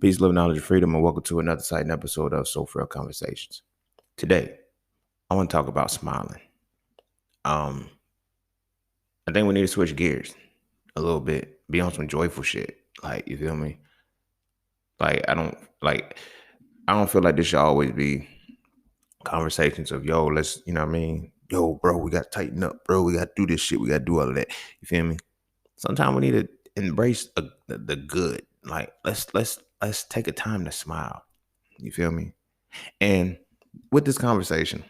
Peace, love, knowledge, and freedom, and welcome to another exciting episode of Frail Conversations. Today, I want to talk about smiling. I think we need to switch gears a little bit, be on some joyful shit. Like, you feel me? Like, I don't feel like this should always be conversations of, yo, let's, you know what I mean? Yo, bro, we got to tighten up, bro. We got to do this shit. We got to do all of that. You feel me? Sometimes we need to embrace the good. Like, let's take a time to smile. You feel me? And with this conversation,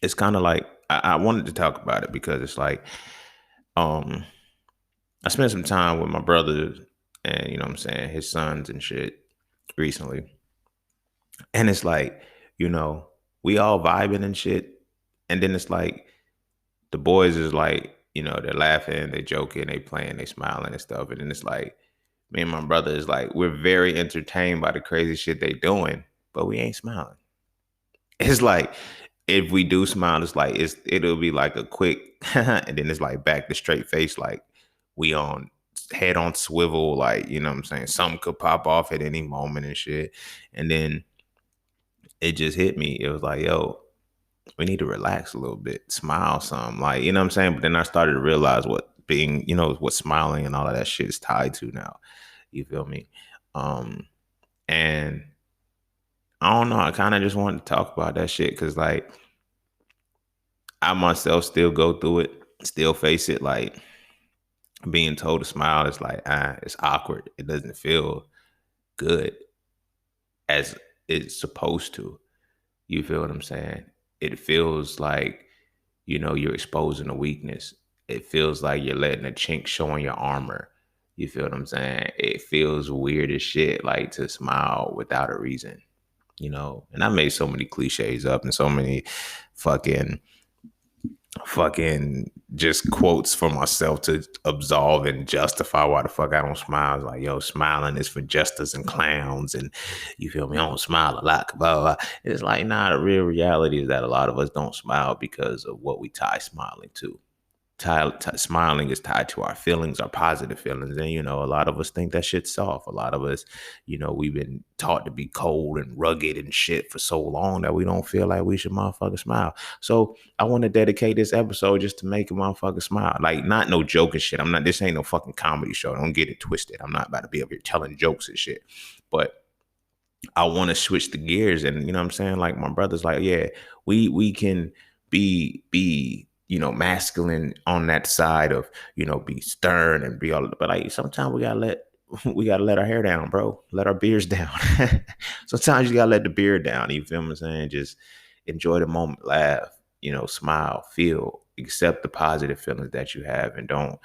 it's kind of like I wanted to talk about it because it's like I spent some time with my brother and you know what I'm saying, his sons and shit recently. And it's like, you know, we all vibing and shit. And then it's like the boys is like, you know, they're laughing, they joking, they playing, they smiling and stuff. And then it's like me and my brother is like, we're very entertained by the crazy shit they doing, but we ain't smiling. It's like if we do smile, it's like it'll be like a quick and then it's like back to straight face, like we on head on swivel, like, you know what I'm saying? Something could pop off at any moment and shit. And then it just hit me. It was like, yo, we need to relax a little bit, smile some. Like, you know what I'm saying? But then I started to realize what being, you know, what smiling and all of that shit is tied to now. You feel me? And I don't know. I kind of just wanted to talk about that shit because, like, I myself still go through it, still face it. Like, being told to smile is like, it's awkward. It doesn't feel good as it's supposed to. You feel what I'm saying? It feels like, you know, you're exposing a weakness. It feels like you're letting a chink show in your armor. You feel what I'm saying? It feels weird as shit, like to smile without a reason. You know, and I made so many cliches up and so many fucking just quotes for myself to absolve and justify why the fuck I don't smile. It's like, yo, smiling is for jesters and clowns, and you feel me? I don't smile a lot. Blah, blah, blah. It's like, nah, the real reality is that a lot of us don't smile because of what we tie smiling to. Smiling is tied to our feelings, our positive feelings. And, you know, a lot of us think that shit's soft. A lot of us, you know, we've been taught to be cold and rugged and shit for so long that we don't feel like we should motherfucking smile. So I want to dedicate this episode just to make a motherfucker smile. Like, not no joking shit. This ain't no fucking comedy show. Don't get it twisted. I'm not about to be up here telling jokes and shit. But I want to switch the gears. And, you know what I'm saying? Like, my brother's like, yeah, we can be you know, masculine on that side of, you know, be stern and be all, but like sometimes we gotta let our hair down, bro. Let our beards down. Sometimes you gotta let the beard down. You feel what I'm saying? Just enjoy the moment, laugh, you know, smile, feel, accept the positive feelings that you have, and don't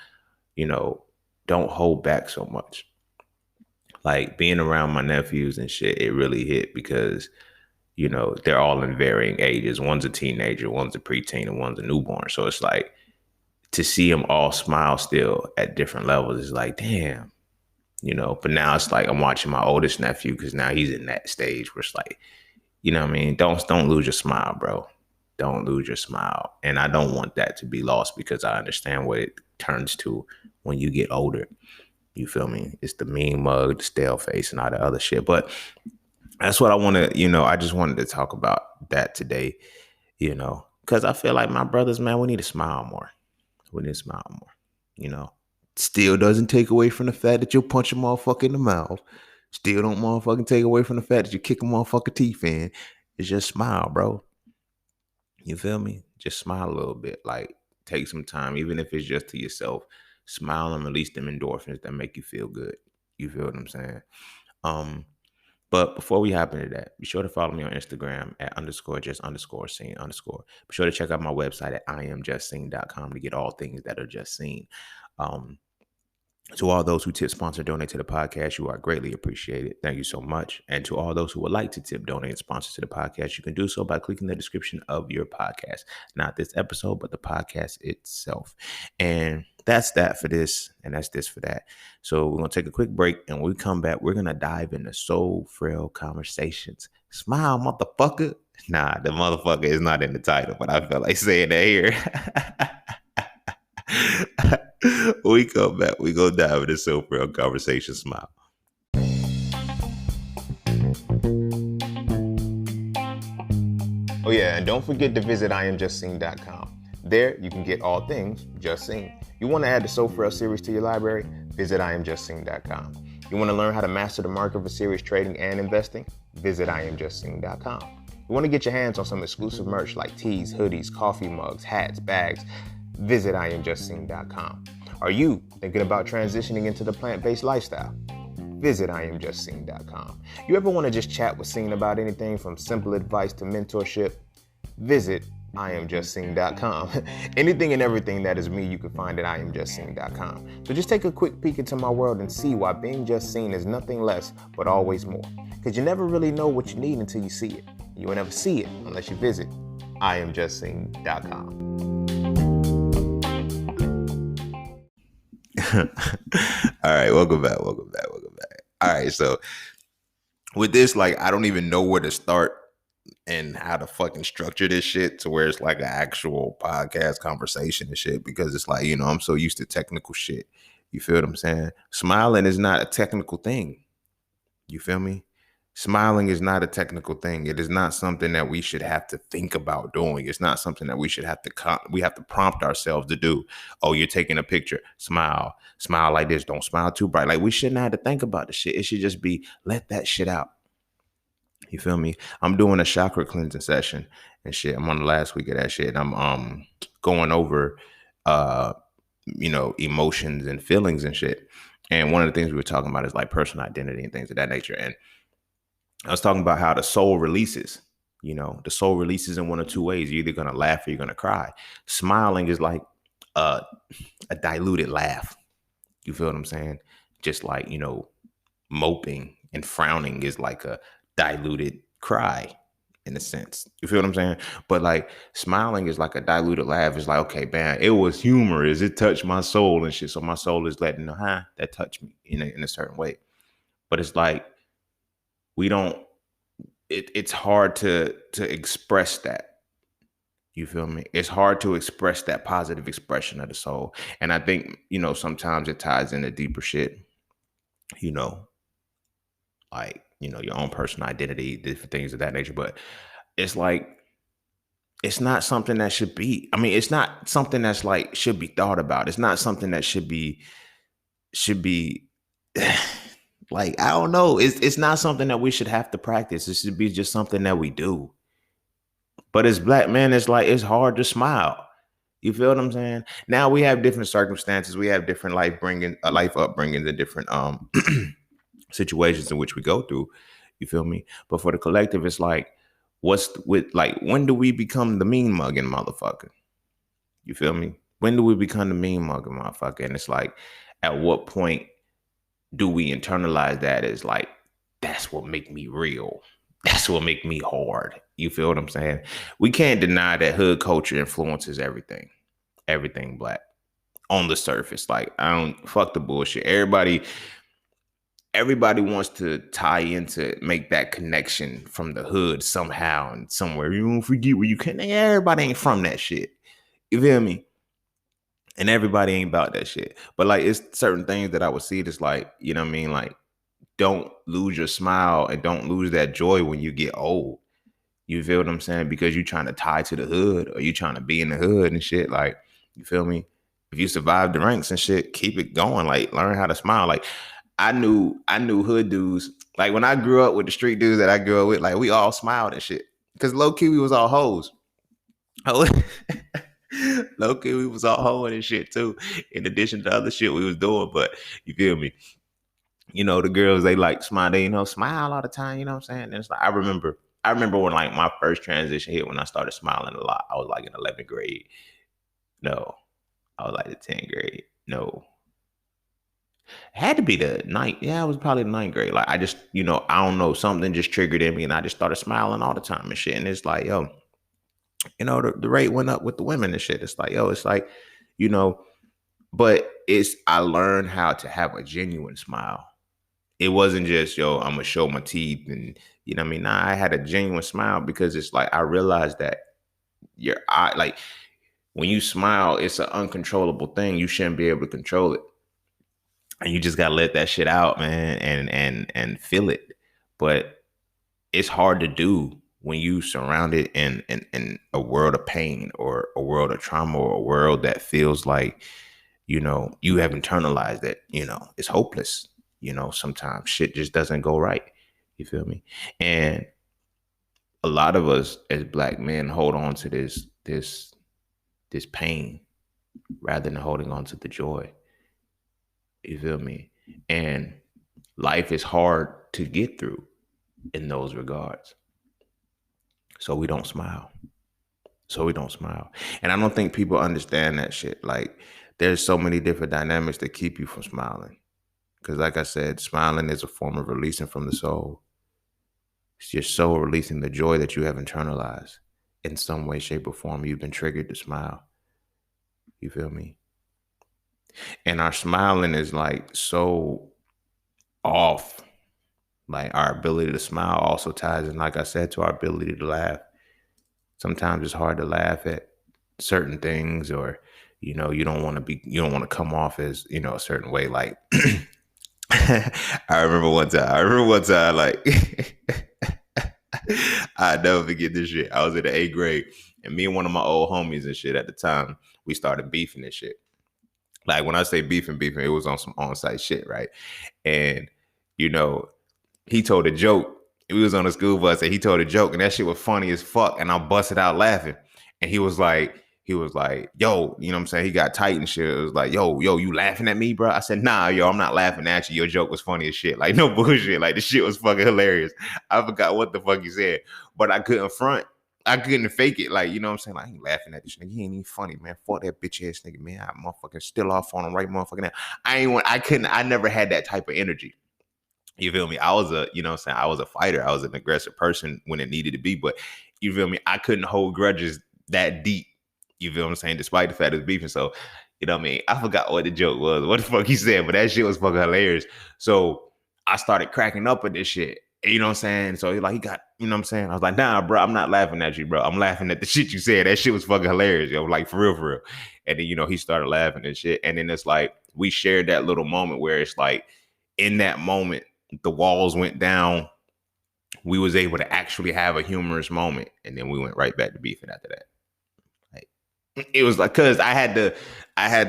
hold back so much. Like being around my nephews and shit, it really hit because, you know, they're all in varying ages. One's a teenager, one's a preteen, and one's a newborn. So it's like to see them all smile still at different levels is like, damn, you know. But now it's like I'm watching my oldest nephew because now he's in that stage where it's like, you know what I mean? Don't lose your smile, bro. Don't lose your smile. And I don't want that to be lost because I understand what it turns to when you get older. You feel me? It's the mean mug, the stale face, and all the other shit. But that's what I want to, you know, I just wanted to talk about that today, you know, because I feel like my brothers, man, we need to smile more. We need to smile more, you know. Still doesn't take away from the fact that you'll punch a motherfucker in the mouth. Still don't motherfucking take away from the fact that you kick a motherfucker teeth in. It's just smile, bro. You feel me? Just smile a little bit. Like, take some time, even if it's just to yourself. Smile and release them endorphins that make you feel good. You feel what I'm saying? But before we hop into that, be sure to follow me on Instagram at _just_scene_. Be sure to check out my website at IamJustScene.com to get all things that are just seen. To all those who tip, sponsor, donate to the podcast, you are greatly appreciated. Thank you so much. And to all those who would like to tip, donate, and sponsor to the podcast, you can do so by clicking the description of your podcast. Not this episode, but the podcast itself. And that's that for this, and that's this for that. So we're going to take a quick break, and when we come back, we're going to dive into Soul Frail Conversations. Smile, motherfucker. Nah, the motherfucker is not in the title, but I felt like saying that here. We come back, we go dive into Soul Frail Conversation. Smile. yeah, and don't forget to visit IamJustSeen.com. There, you can get all things Just Seen. You want to add the So Frail series to your library? Visit IamJustSeen.com. You want to learn how to master the market for series trading and investing? Visit IamJustSeen.com. You want to get your hands on some exclusive merch like tees, hoodies, coffee mugs, hats, bags? Visit IamJustSeen.com. Are you thinking about transitioning into the plant-based lifestyle? Visit IamJustSeen.com. You ever want to just chat with Seen about anything from simple advice to mentorship? Visit IamJustSeen.com. Anything and everything that is me, you can find at IamJustSeen.com. So just take a quick peek into my world and see why being just seen is nothing less but always more. Because you never really know what you need until you see it. You will never see it unless you visit IamJustSeen.com. All right, welcome back. All right, so with this, like, I don't even know where to start and how to fucking structure this shit to where it's like an actual podcast conversation and shit, because it's like, you know, I'm so used to technical shit. You feel what I'm saying? Smiling is not a technical thing. You feel me? Smiling is not a technical thing. It is not something that we should have to think about doing. It's not something that we should have to we have to prompt ourselves to do. Oh, you're taking a picture. Smile like this. Don't smile too bright. Like, we shouldn't have to think about the shit. It should just be, let that shit out. You feel me? I'm doing a chakra cleansing session and shit. I'm on the last week of that shit. And I'm going over you know, emotions and feelings and shit. And one of the things we were talking about is like personal identity and things of that nature. And I was talking about how the soul releases. You know, the soul releases in one or two ways. You're either gonna laugh or you're gonna cry. Smiling is like a diluted laugh. You feel what I'm saying? Just like, you know, moping and frowning is like a diluted cry in a sense. You feel what I'm saying? But like smiling is like a diluted laugh. It's like, okay, man, it was humorous. It touched my soul and shit. So my soul is letting know, that touched me in a certain way. But it's like, we don't, it's hard to express that. You feel me? It's hard to express that positive expression of the soul. And I think, you know, sometimes it ties into deeper shit, you know, like, you know, your own personal identity, different things of that nature. But it's like, it's not something that should be, I mean, it's not something that's like, should be thought about. It's not something that should be like, I don't know. It's not something that we should have to practice. It should be just something that we do. But as black men, it's like, it's hard to smile. You feel what I'm saying? Now we have different circumstances. We have different life upbringings and different situations in which we go through. You feel me? But for the collective, it's like, when do we become the mean mugging motherfucker? You feel me? When do we become the mean mugging motherfucker? And it's like, at what point do we internalize that as like, that's what make me real? That's what make me hard. You feel what I'm saying? We can't deny that hood culture influences everything black on the surface. Like, I don't, fuck the bullshit. Everybody wants to tie into, make that connection from the hood somehow and somewhere. You don't forget where you can. Everybody ain't from that shit. You feel me? And everybody ain't about that shit. But like, it's certain things that I would see that's like, you know what I mean? Like, don't lose your smile and don't lose that joy when you get old. You feel what I'm saying? Because you're trying to tie to the hood or you trying to be in the hood and shit. Like, you feel me? If you survive the ranks and shit, keep it going. Like, learn how to smile. Like, I knew hood dudes. Like, when I grew up with the street dudes that I grew up with, like, we all smiled and shit. Because low key, we was all hoes. Low key, we was all hoeing and shit too. In addition to other shit we was doing. But you feel me? You know, the girls, they like smile, they, you know, smile all the time, you know what I'm saying? And it's like, I remember when like my first transition hit, when I started smiling a lot. I was like in 11th grade. No, I was like the 10th grade. No, it had to be the ninth. Yeah, it was probably the 9th grade. Like, I just, you know, I don't know, something just triggered in me and I just started smiling all the time and shit. And it's like, yo, you know, the rate went up with the women and shit. It's like, yo, it's like, you know, but I learned how to have a genuine smile. It wasn't just, yo, I'm gonna show my teeth and, you know what I mean? Nah, I had a genuine smile because it's like, I realized that your eye, like, when you smile, it's an uncontrollable thing. You shouldn't be able to control it. And you just gotta let that shit out, man, and feel it. But it's hard to do when you surrounded in a world of pain or a world of trauma or a world that feels like, you have internalized that, it's hopeless. Sometimes shit just doesn't go right. You feel me? And a lot of us as black men hold on to this pain rather than holding on to the joy. You feel me? And life is hard to get through in those regards. So we don't smile. And I don't think people understand that shit. Like, there's so many different dynamics that keep you from smiling. Because, like I said, smiling is a form of releasing from the soul. It's your soul releasing the joy that you have internalized. In some way, shape, or form, you've been triggered to smile. You feel me? And our smiling is like so off. Like, our ability to smile also ties in, like I said, to our ability to laugh. Sometimes it's hard to laugh at certain things, or you don't want to come off as a certain way. Like, I remember one time, like, I never forget this shit. I was in the 8th grade, and me and one of my old homies and shit at the time, we started beefing and shit. Like, when I say beefing, it was on some on-site shit, right? And he told a joke. We was on a school bus and he told a joke, and that shit was funny as fuck. And I busted out laughing. And he was like, yo, you know what I'm saying? He got tight and shit. It was like, yo, you laughing at me, bro? I said, nah, yo, I'm not laughing at you. Your joke was funny as shit. Like, no bullshit. Like, the shit was fucking hilarious. I forgot what the fuck he said, but I couldn't front. I couldn't fake it. Like, you know what I'm saying? Like, I ain't laughing at this nigga. He ain't even funny, man. Fuck that bitch ass nigga, man. I motherfucking still off on him right motherfucking now. I never had that type of energy. You feel me? I was I was a fighter. I was an aggressive person when it needed to be, but you feel me? I couldn't hold grudges that deep. You feel what I'm saying? Despite the fact it was beefing. So, you know what I mean? I forgot what the joke was, what the fuck he said, but that shit was fucking hilarious. So I started cracking up at this shit. You know what I'm saying? So he got, you know what I'm saying? I was like, nah, bro, I'm not laughing at you, bro. I'm laughing at the shit you said. That shit was fucking hilarious, yo. Like, for real, for real. And then, he started laughing and shit. And then it's like, we shared that little moment where it's like, in that moment, the walls went down. We was able to actually have a humorous moment, and then we went right back to beefing after that. Like, it was like, cause I had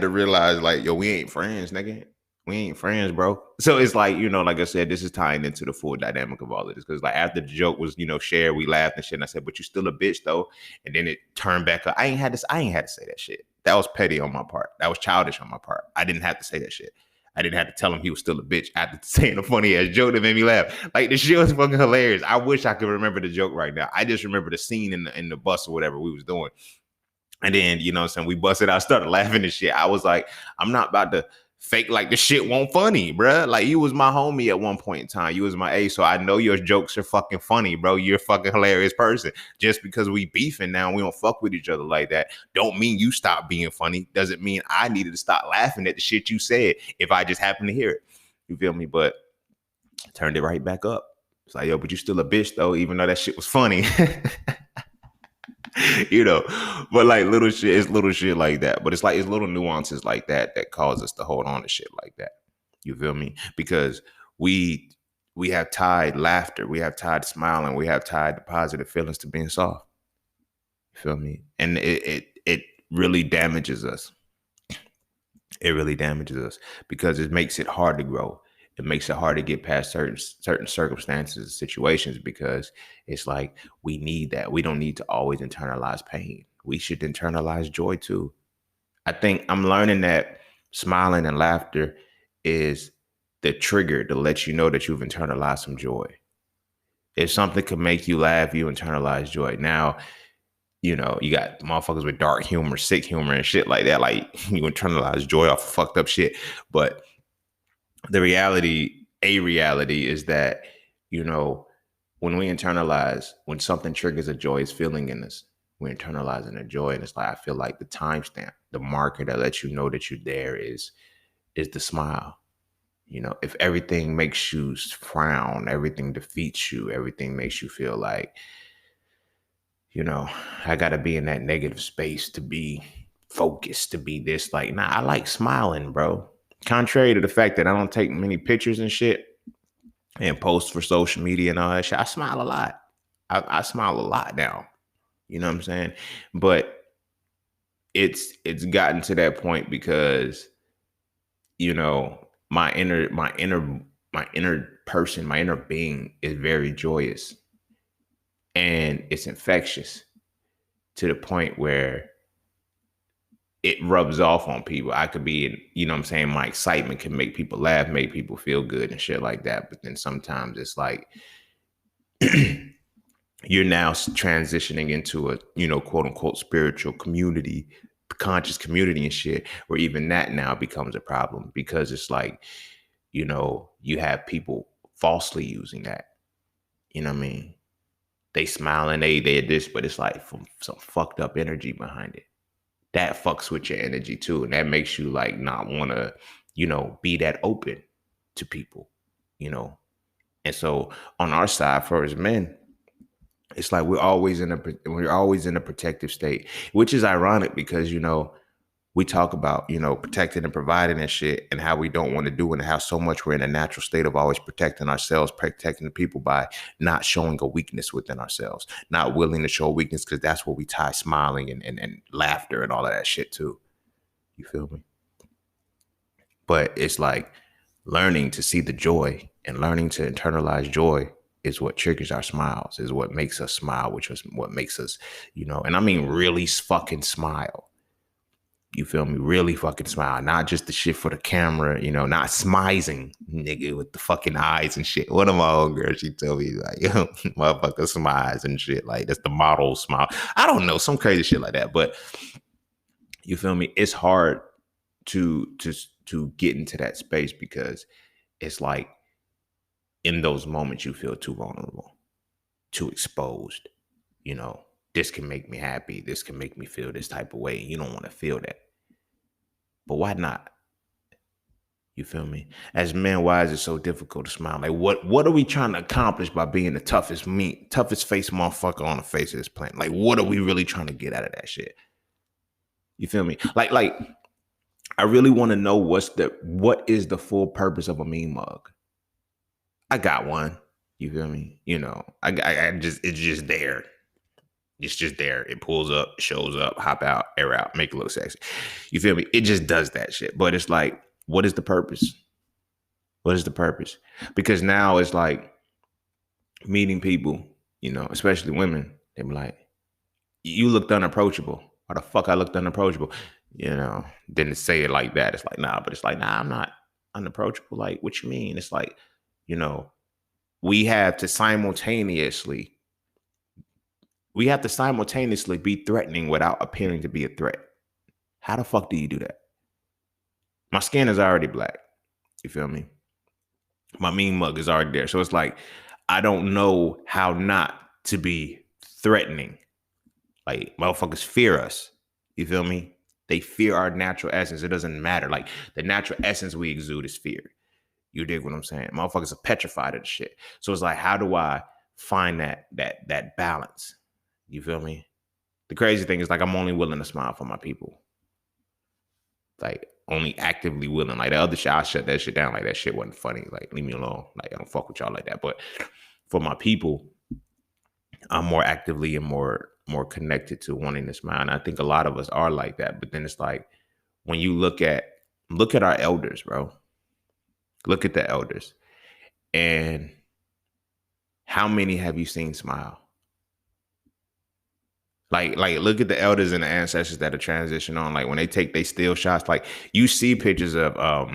to realize, like, yo, we ain't friends, nigga. We ain't friends, bro. So it's like, like I said, this is tying into the full dynamic of all of this. Cause like, after the joke was, shared, we laughed and shit. And I said, but you still a bitch though. And then it turned back up. I ain't had to say that shit. That was petty on my part. That was childish on my part. I didn't have to say that shit. I didn't have to tell him he was still a bitch after saying a funny ass joke that made me laugh. Like, the shit was fucking hilarious. I wish I could remember the joke right now. I just remember the scene in the bus or whatever we was doing. And then, you know what I'm saying, we busted out, started laughing and shit. I was like, I'm not about to fake like the shit won't funny, bruh. Like, you was my homie at one point in time. You was my A, so I know your jokes are fucking funny, bro. You're a fucking hilarious person. Just because we beefing now, we don't fuck with each other like that, don't mean you stop being funny. Doesn't mean I needed to stop laughing at the shit you said if I just happened to hear it. You feel me? But turned it right back up. It's like, yo, but you still a bitch though, even though that shit was funny. But like, little shit like that. But it's little nuances like that cause us to hold on to shit like that. You feel me? Because we have tied laughter, we have tied smiling, we have tied the positive feelings to being soft. You feel me? And it really damages us. It really damages us because it makes it hard to grow. It makes it hard to get past certain circumstances, situations, because it's like, we need that. We don't need to always internalize pain. We should internalize joy too. I think I'm learning that smiling and laughter is the trigger to let you know that you've internalized some joy. If something could make you laugh, you internalize joy. Now, you got motherfuckers with dark humor, sick humor, and shit like that. Like, you internalize joy off of fucked up shit. But the reality is that, when we internalize, when something triggers a joyous feeling in us, we're internalizing a joy. And it's like, I feel like the timestamp, the marker that lets you know that you're there is the smile. If everything makes you frown, everything defeats you, everything makes you feel like, I got to be in that negative space to be focused, to be this. Like, nah, I like smiling, bro. Contrary to the fact that I don't take many pictures and shit and post for social media and all that shit, I smile a lot. I smile a lot now. You know what I'm saying? But it's gotten to that point because, you know, my inner person, my inner being is very joyous, and it's infectious to the point where it rubs off on people. I could be, you know what I'm saying, my excitement can make people laugh, make people feel good and shit like that. But then sometimes it's like you're now transitioning into a, you know, quote unquote spiritual community, conscious community and shit, where even that now becomes a problem because it's like, you know, you have people falsely using that. You know what I mean? They smile and they this, but it's like from some fucked up energy behind it. That fucks with your energy too. And that makes you like not want to, you know, be that open to people, you know. And so on our side, for as men, it's like we're always in a protective state, which is ironic because, you know, we talk about, you know, protecting and providing and shit and how we don't want to do it and how so much we're in a natural state of always protecting ourselves, protecting the people by not showing a weakness within ourselves, not willing to show weakness because that's what we tie smiling and laughter and all of that shit too. You feel me? But it's like learning to see the joy and learning to internalize joy is what triggers our smiles, is what makes us smile, which is what makes us, you know, and I mean really fucking smile. You feel me? Really fucking smile. Not just the shit for the camera, you know, not smizing, nigga, with the fucking eyes and shit. One of my old girls, she told me, like, yo, motherfucker smiles and shit. Like, that's the model smile. I don't know, some crazy shit like that. But you feel me? It's hard to to to get into that space because it's like in those moments you feel too vulnerable, too exposed. You know, this can make me happy. This can make me feel this type of way. You don't want to feel that. But why not? You feel me? As men, why is it so difficult to smile? Like, what are we trying to accomplish by being the toughest face motherfucker on the face of this planet? Like, what are we really trying to get out of that shit? You feel me? Like, I really want to know what is the full purpose of a meme mug? I got one. You feel me? You know, I just it's just there. It's just there. It pulls up, shows up, hop out, air out, make it look sexy. You feel me? It just does that shit. But it's like, what is the purpose? What is the purpose? Because now it's like meeting people, you know, especially women. They be like, you looked unapproachable. Why the fuck I looked unapproachable? You know, didn't say it like that. It's like, nah, but it's like, nah, I'm not unapproachable. Like, what you mean? It's like, you know, we have to simultaneously be threatening without appearing to be a threat. How the fuck do you do that? My skin is already black. You feel me? My meme mug is already there. So it's like, I don't know how not to be threatening. Like, motherfuckers fear us. You feel me? They fear our natural essence. It doesn't matter. Like, the natural essence we exude is fear. You dig what I'm saying? Motherfuckers are petrified of the shit. So it's like, how do I find that balance? You feel me? The crazy thing is, like, I'm only willing to smile for my people. Like, only actively willing. Like, the other shit, I shut that shit down. Like, that shit wasn't funny. Like, leave me alone. Like, I don't fuck with y'all like that. But for my people, I'm more actively and more connected to wanting to smile. And I think a lot of us are like that. But then it's like, when you look at our elders, bro. Look at the elders. And how many have you seen smile? Like look at the elders and the ancestors that are transition on. Like, when they take they still shots, like, you see pictures of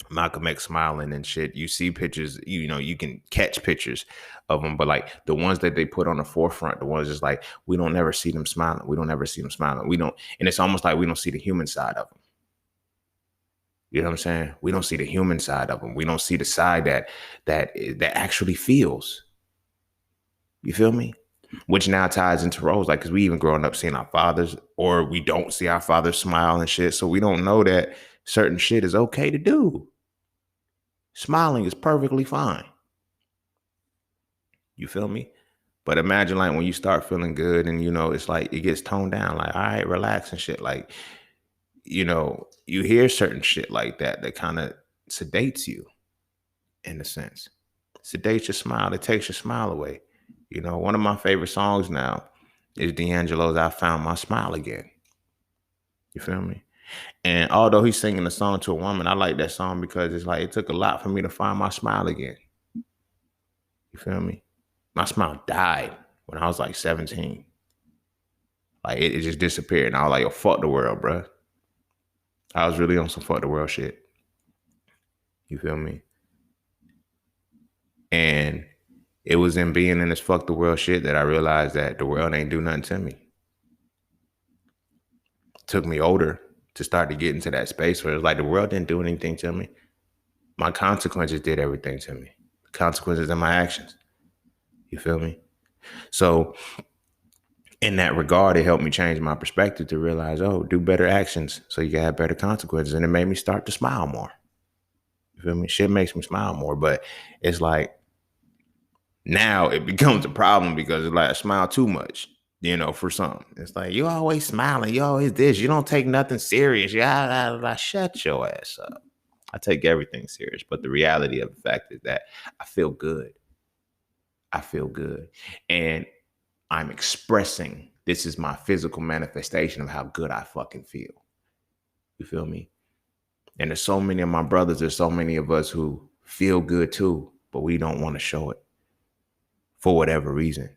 Malcolm X smiling and shit. You see pictures, you know, you can catch pictures of them, but like the ones that they put on the forefront, the ones just like, we don't ever see them smiling. We don't ever see them smiling. We don't, and it's almost like we don't see the human side of them. You know what I'm saying? We don't see the human side of them. We don't see the side that actually feels. You feel me? Which now ties into roles, like, because we even growing up seeing our fathers, or we don't see our fathers smile and shit, so we don't know that certain shit is okay to do. Smiling is perfectly fine. You feel me? But imagine, like, when you start feeling good and, you know, it's like it gets toned down, like, all right, relax and shit. Like, you know, you hear certain shit like that kind of sedates you in a sense. Sedates your smile. It takes your smile away. You know, one of my favorite songs now is D'Angelo's I Found My Smile Again. You feel me? And although he's singing the song to a woman, I like that song because it's like it took a lot for me to find my smile again. You feel me? My smile died when I was like 17. Like it just disappeared. And I was like, yo, fuck the world, bro. I was really on some fuck the world shit. You feel me? And it was in being in this fuck the world shit that I realized that the world ain't do nothing to me. It took me older to start to get into that space where it's like the world didn't do anything to me. My consequences did everything to me. The consequences of my actions. You feel me? So in that regard, it helped me change my perspective to realize, oh, do better actions so you can have better consequences. And it made me start to smile more. You feel me? Shit makes me smile more. But it's like now it becomes a problem because it's like I smile too much, you know, for some. It's like you always smiling, you always this, you don't take nothing serious. Yeah, shut your ass up. I take everything serious. But the reality of the fact is that I feel good. I feel good. And I'm expressing this is my physical manifestation of how good I fucking feel. You feel me? And there's so many of my brothers, there's so many of us who feel good too, but we don't want to show it for whatever reason.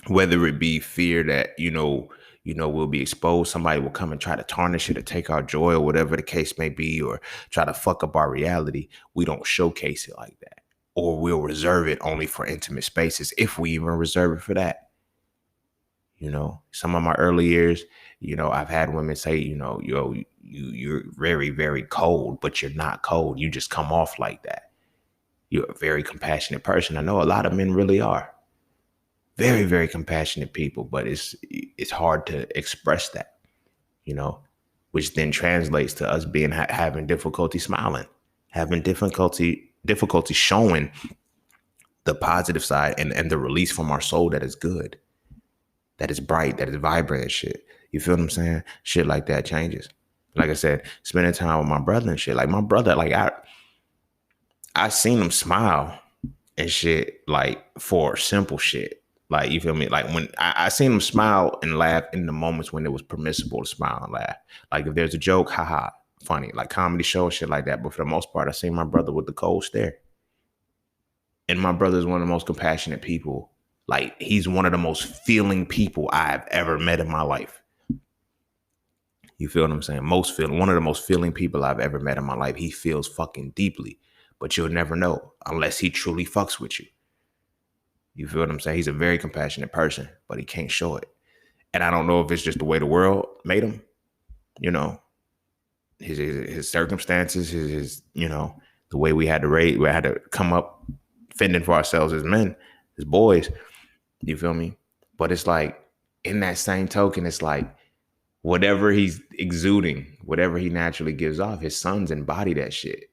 Whether it be fear that, we'll be exposed, somebody will come and try to tarnish it or take our joy or whatever the case may be, or try to fuck up our reality. We don't showcase it like that. Or we'll reserve it only for intimate spaces if we even reserve it for that. You know, some of my early years, I've had women say, you're very, very cold, but you're not cold. You just come off like that. You're a very compassionate person. I know a lot of men really are very, very compassionate people, but it's hard to express that, which then translates to us being having difficulty smiling, having difficulty showing the positive side and the release from our soul that is good, that is bright, that is vibrant and shit. You feel what I'm saying? Shit like that changes. Like I said, spending time with my brother and shit. Like my brother, like I seen him smile and shit, like for simple shit. Like, you feel me? Like when I seen him smile and laugh in the moments when it was permissible to smile and laugh. Like if there's a joke, haha, funny, like comedy show, shit like that. But for the most part, I seen my brother with the cold stare. And my brother is one of the most compassionate people. Like he's one of the most feeling people I've ever met in my life. You feel what I'm saying? One of the most feeling people I've ever met in my life. He feels fucking deeply, but you'll never know unless he truly fucks with you. You feel what I'm saying? He's a very compassionate person, but he can't show it. And I don't know if it's just the way the world made him, you know, his circumstances, his the way we had to come up fending for ourselves as men, as boys. You feel me? But it's like in that same token, it's like whatever he's exuding, whatever he naturally gives off, his sons embody that shit.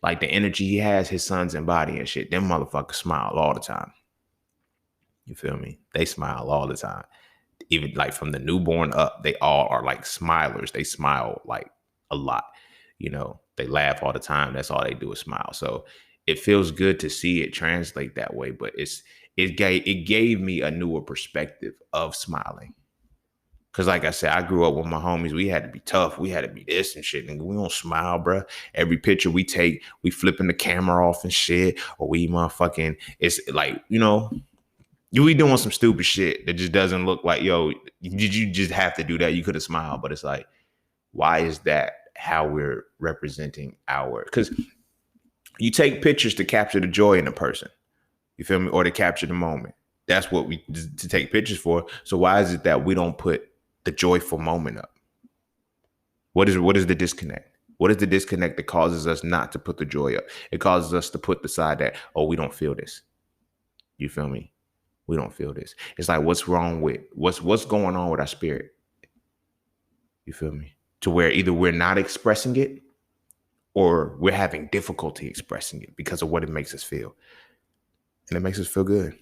Like the energy he has, his sons embody and shit. Them motherfuckers smile all the time. You feel me? They smile all the time. Even like from the newborn up, they all are like smilers. They smile like a lot. They laugh all the time. That's all they do is smile. So it feels good to see it translate that way. But it gave me a newer perspective of smiling. Cause like I said, I grew up with my homies. We had to be tough. We had to be this and shit. And we don't smile, bro. Every picture we take, we flipping the camera off and shit. Or we motherfucking, it's like, you be doing some stupid shit that just doesn't look like, yo, did you just have to do that? You could have smiled. But it's like, why is that how we're representing because you take pictures to capture the joy in a person. You feel me? Or to capture the moment. That's what we to take pictures for. So why is it that we don't put the joyful moment up? What is the disconnect? What is the disconnect that causes us not to put the joy up? It causes us to put the side that, oh, we don't feel this. You feel me? We don't feel this. It's like, what's wrong with what's going on with our spirit? You feel me? To where either we're not expressing it or we're having difficulty expressing it because of what it makes us feel. And it makes us feel good.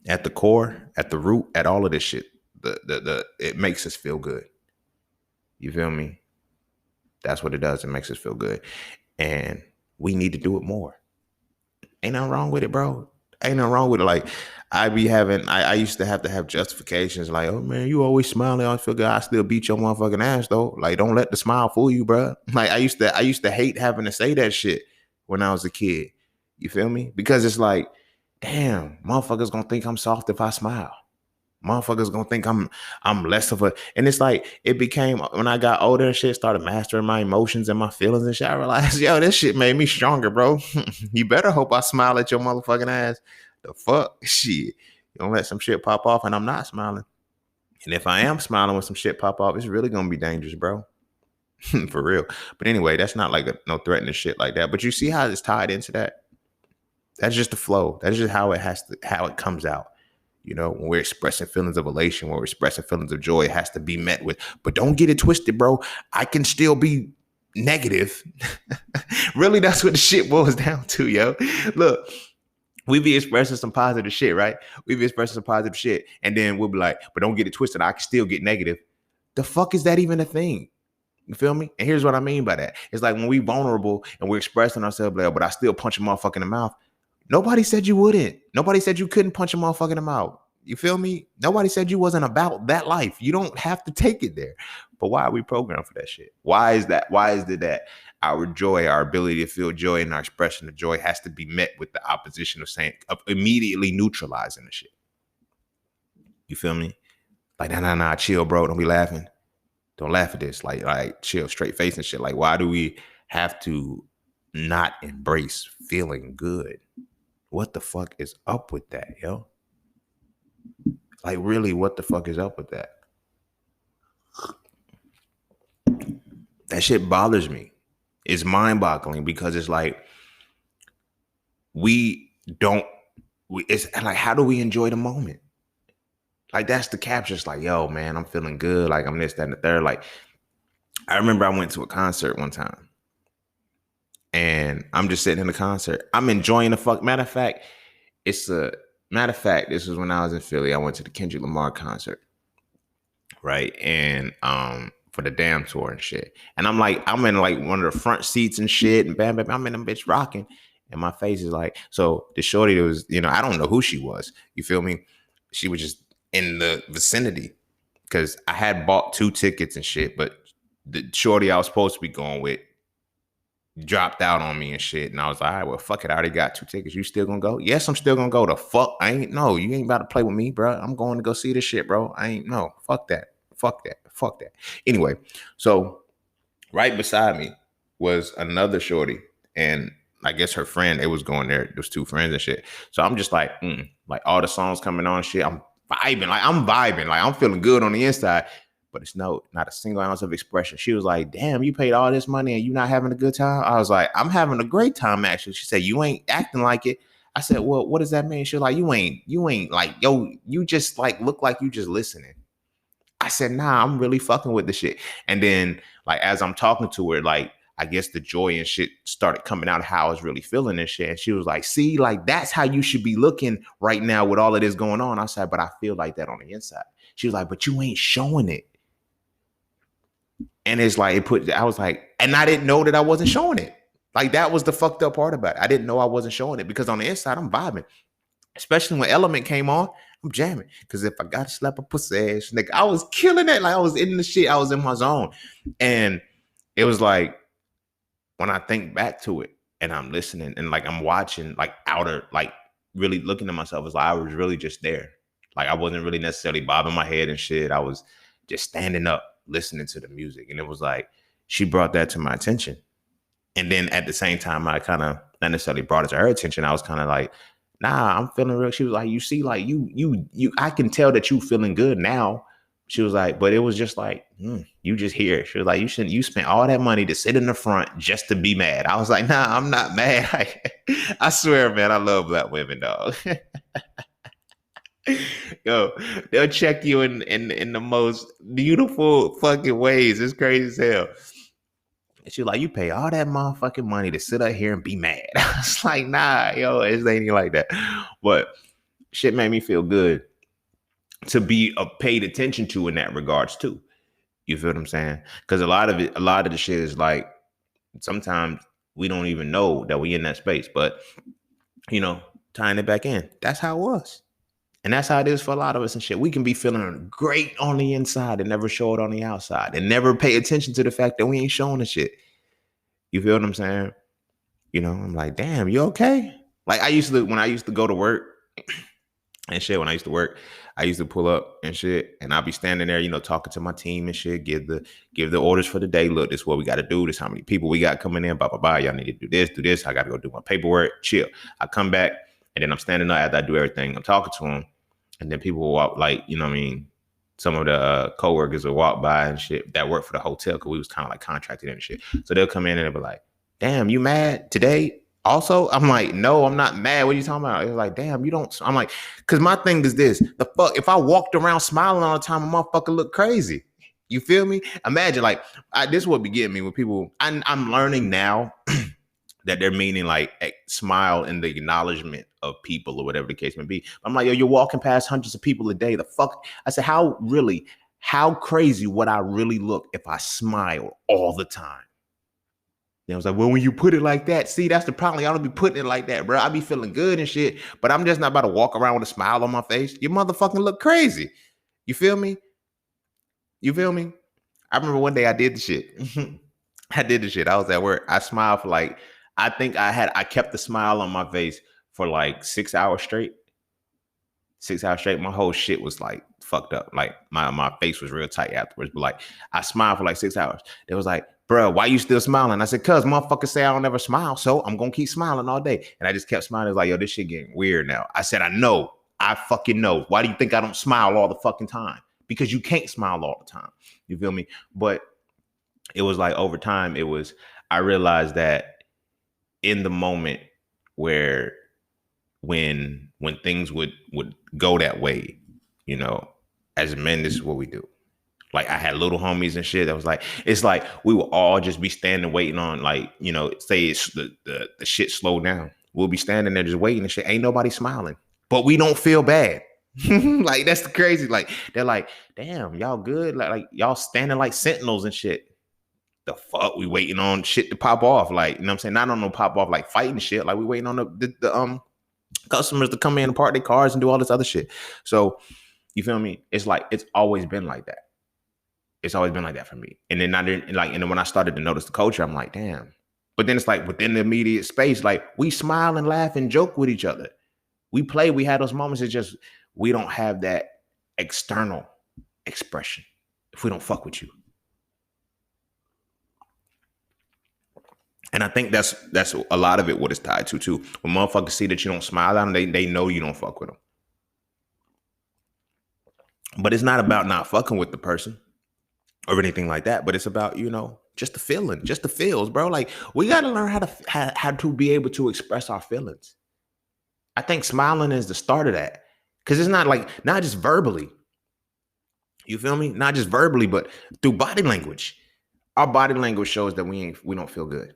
At the core, at the root, at all of this shit, it makes us feel good. You feel me? That's what it does. It makes us feel good. And we need to do it more. Ain't nothing wrong with it, bro. Ain't nothing wrong with it. Like I used to have justifications like, oh man, you always smiling. I feel good. I still beat your motherfucking ass though. Like, don't let the smile fool you, bro. Like I used to hate having to say that shit when I was a kid. You feel me? Because it's like, damn, motherfuckers gonna think I'm soft if I smile. Motherfuckers gonna think I'm less of a, and it's like it became when I got older and shit, started mastering my emotions and my feelings and shit. I realized, yo, this shit made me stronger, bro. You better hope I smile at your motherfucking ass. The fuck, shit. You don't let some shit pop off and I'm not smiling. And if I am smiling when some shit pop off, it's really gonna be dangerous, bro. For real. But anyway, that's not like no threatening shit like that. But you see how it's tied into that? That's just the flow. That's just how how it comes out. You know, when we're expressing feelings of elation, when we're expressing feelings of joy, it has to be met with, but don't get it twisted, bro. I can still be negative. Really, that's what the shit boils down to, yo. Look, we be expressing some positive shit, right? We be expressing some positive shit. And then we'll be like, but don't get it twisted. I can still get negative. The fuck is that even a thing? You feel me? And here's what I mean by that. It's like when we vulnerable and we're expressing ourselves, like, but I still punch a motherfucker in the mouth. Nobody said you wouldn't. Nobody said you couldn't punch a motherfucker in the mouth. You feel me? Nobody said you wasn't about that life. You don't have to take it there. But why are we programmed for that shit? Why is that? Why is it that our joy, our ability to feel joy and our expression of joy has to be met with the opposition of immediately neutralizing the shit? You feel me? Like, nah, chill, bro. Don't be laughing. Don't laugh at this. Like, chill, straight face and shit. Like, why do we have to not embrace feeling good? What the fuck is up with that, yo? Like, really, what the fuck is up with that? That shit bothers me. It's mind-boggling because it's like it's like, how do we enjoy the moment? Like, that's the capture. It's like, yo, man, I'm feeling good. Like, I'm this, that, and the third. Like, I remember I went to a concert one time and I'm just sitting in the concert. I'm enjoying the fuck. Matter of fact, this was when I was in Philly. I went to the Kendrick Lamar concert, right? And for the damn tour and shit. And I'm in like one of the front seats and shit, and bam, I'm in them bitch rocking. And my face is like, so the shorty that was, I don't know who she was. You feel me? She was just in the vicinity because I had bought 2 tickets and shit, but the shorty I was supposed to be going with dropped out on me and shit. And I was like, all right, well, fuck it. I already got 2 tickets. You still gonna go? Yes, I'm still gonna go. The fuck? You ain't about to play with me, bro. I'm going to go see this shit, bro. Fuck that. Anyway, so right beside me was another shorty. And I guess her friend, it was going there. There's 2 friends and shit. So I'm just like, like all the songs coming on and shit. I'm vibing. Like I'm feeling good on the inside. But it's not a single ounce of expression. She was like, damn, you paid all this money and you not having a good time? I was like, I'm having a great time, actually. She said, you ain't acting like it. I said, well, what does that mean? She was like, you ain't like, yo, you just like look like you just listening. I said, nah, I'm really fucking with the shit. And then like as I'm talking to her, like I guess the joy and shit started coming out of how I was really feeling and shit. And she was like, see, like that's how you should be looking right now with all of this going on. I said, but I feel like that on the inside. She was like, but you ain't showing it. And it's like, I was like, and I didn't know that I wasn't showing it. Like that was the fucked up part about it. I didn't know I wasn't showing it because on the inside, I'm vibing. Especially when Element came on, I'm jamming. Because if I got to slap a pussy ass, nigga, I was killing it. Like I was in the shit. I was in my zone. And it was like, when I think back to it and I'm listening and like I'm watching like outer, like really looking at myself, it's like I was really just there. Like I wasn't really necessarily bobbing my head and shit. I was just standing up, listening to the music. And it was like, she brought that to my attention. And then at the same time, I kind of not necessarily brought it to her attention. I was kind of like, nah, I'm feeling real. She was like, you see, like you, I can tell that you feeling good now. She was like, but it was just like, you just here. She was like, you spent all that money to sit in the front just to be mad. I was like, nah, I'm not mad. I swear, man, I love black women, dog. Yo, they'll check you in the most beautiful fucking ways. It's crazy as hell. And she was like, you pay all that motherfucking money to sit up here and be mad. I was like, nah, yo, it ain't even like that. But shit made me feel good to be paid attention to in that regards too. You feel what I'm saying? Because a lot of the shit is like, sometimes we don't even know that we in that space. But, tying it back in. That's how it was. And that's how it is for a lot of us and shit. We can be feeling great on the inside and never show it on the outside and never pay attention to the fact that we ain't showing the shit. You feel what I'm saying? You know, I'm like, damn, you okay? Like when I used to go to work and shit, when I used to work, I used to pull up and shit, and I'll be standing there, you know, talking to my team and shit, give the orders for the day. Look, this is what we got to do. This is how many people we got coming in, blah, blah, blah. Y'all need to do this, do this. I got to go do my paperwork, chill. I come back, and then I'm standing up after I do everything. I'm talking to them, and then people will walk, like, you know what I mean? Some of the coworkers will walk by and shit that work for the hotel, because we was kind of like contracted and shit. So they'll come in and they'll be like, damn, you mad today? Also, I'm like, no, I'm not mad. What are you talking about? It's like, damn, you don't. I'm like, because my thing is this: the fuck, if I walked around smiling all the time, a motherfucker look crazy. You feel me? Imagine, like, this would be getting me when people. I'm learning now that they're meaning like smile in the acknowledgement of people or whatever the case may be. I'm like, yo, you're walking past hundreds of people a day. The fuck? I said, how crazy would I really look if I smile all the time? I was like, well, when you put it like that, see, that's the problem. I don't be putting it like that, bro. I be feeling good and shit, but I'm just not about to walk around with a smile on my face. You motherfucking look crazy. You feel me? You feel me? I remember one day I did the shit. I did the shit. I was at work. I smiled for like, I think I kept the smile on my face for like 6 hours straight. 6 hours straight. My whole shit was like fucked up. Like my face was real tight afterwards. But like I smiled for like 6 hours. They was like, bro, why you still smiling? I said, cuz motherfuckers say I don't ever smile. So I'm gonna keep smiling all day. And I just kept smiling. It was like, yo, this shit getting weird now. I said, I know. I fucking know. Why do you think I don't smile all the fucking time? Because you can't smile all the time. You feel me? But it was like over time, I realized that in the moment where when things would go that way, you know, as men, this is what we do. Like I had little homies and shit that was like, it's like we will all just be standing waiting on, like, you know, say it's the shit slow down. We'll be standing there just waiting and shit. Ain't nobody smiling, but we don't feel bad. Like that's the crazy. Like they're like, damn, y'all good. Like y'all standing like sentinels and shit. The fuck, we waiting on shit to pop off. Like, you know what I'm saying? Not on no pop off like fighting shit. Like we waiting on the customers to come in and park their cars and do all this other shit. So you feel me? It's like it's always been like that. It's always been like that for me. And then and then when I started to notice the culture, I'm like, damn. But then it's like within the immediate space, like we smile and laugh and joke with each other. We play, we had those moments. It's just we don't have that external expression if we don't fuck with you. And I think that's a lot of it what it's tied to too. When motherfuckers see that you don't smile at them, they know you don't fuck with them. But it's not about not fucking with the person or anything like that. But it's about, you know, just the feeling, just the feels, bro. Like we got to learn how to be able to express our feelings. I think smiling is the start of that, because it's not just verbally. You feel me? Not just verbally, but through body language. Our body language shows that we don't feel good.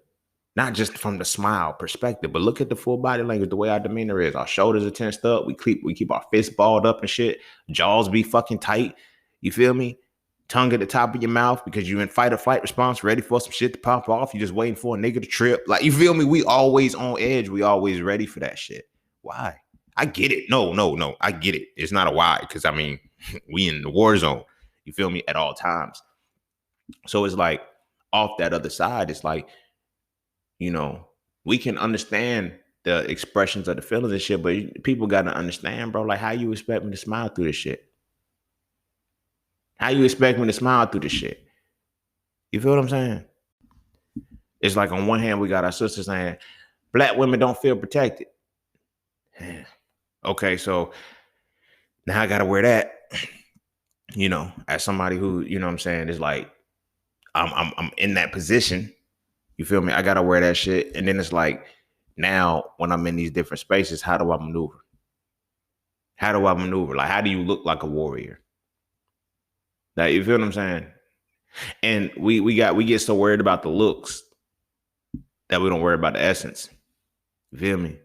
Not just from the smile perspective, but look at the full body language, the way our demeanor is. Our shoulders are tensed up. We keep our fists balled up and shit. Jaws be fucking tight. You feel me? Tongue at the top of your mouth because you in fight or flight response, ready for some shit to pop off. You just waiting for a nigga to trip. Like, you feel me? We always on edge. We always ready for that shit. Why? I get it. No. I get it. It's not a why, because I mean, we in the war zone. You feel me? At all times. So it's like off that other side, it's like, you know, we can understand the expressions of the feelings and shit, but people got to understand, bro, like how you expect me to smile through this shit? How you expect me to smile through this shit? You feel what I'm saying? It's like on one hand, we got our sisters saying, black women don't feel protected. Okay, so now I got to wear that, you know, as somebody who, you know what I'm saying, is like, I'm in that position. You feel me? I gotta wear that shit. And then it's like, now when I'm in these different spaces, how do I maneuver? How do I maneuver? Like, how do you look like a warrior? Like, you feel what I'm saying? And we get so worried about the looks that we don't worry about the essence. You feel me?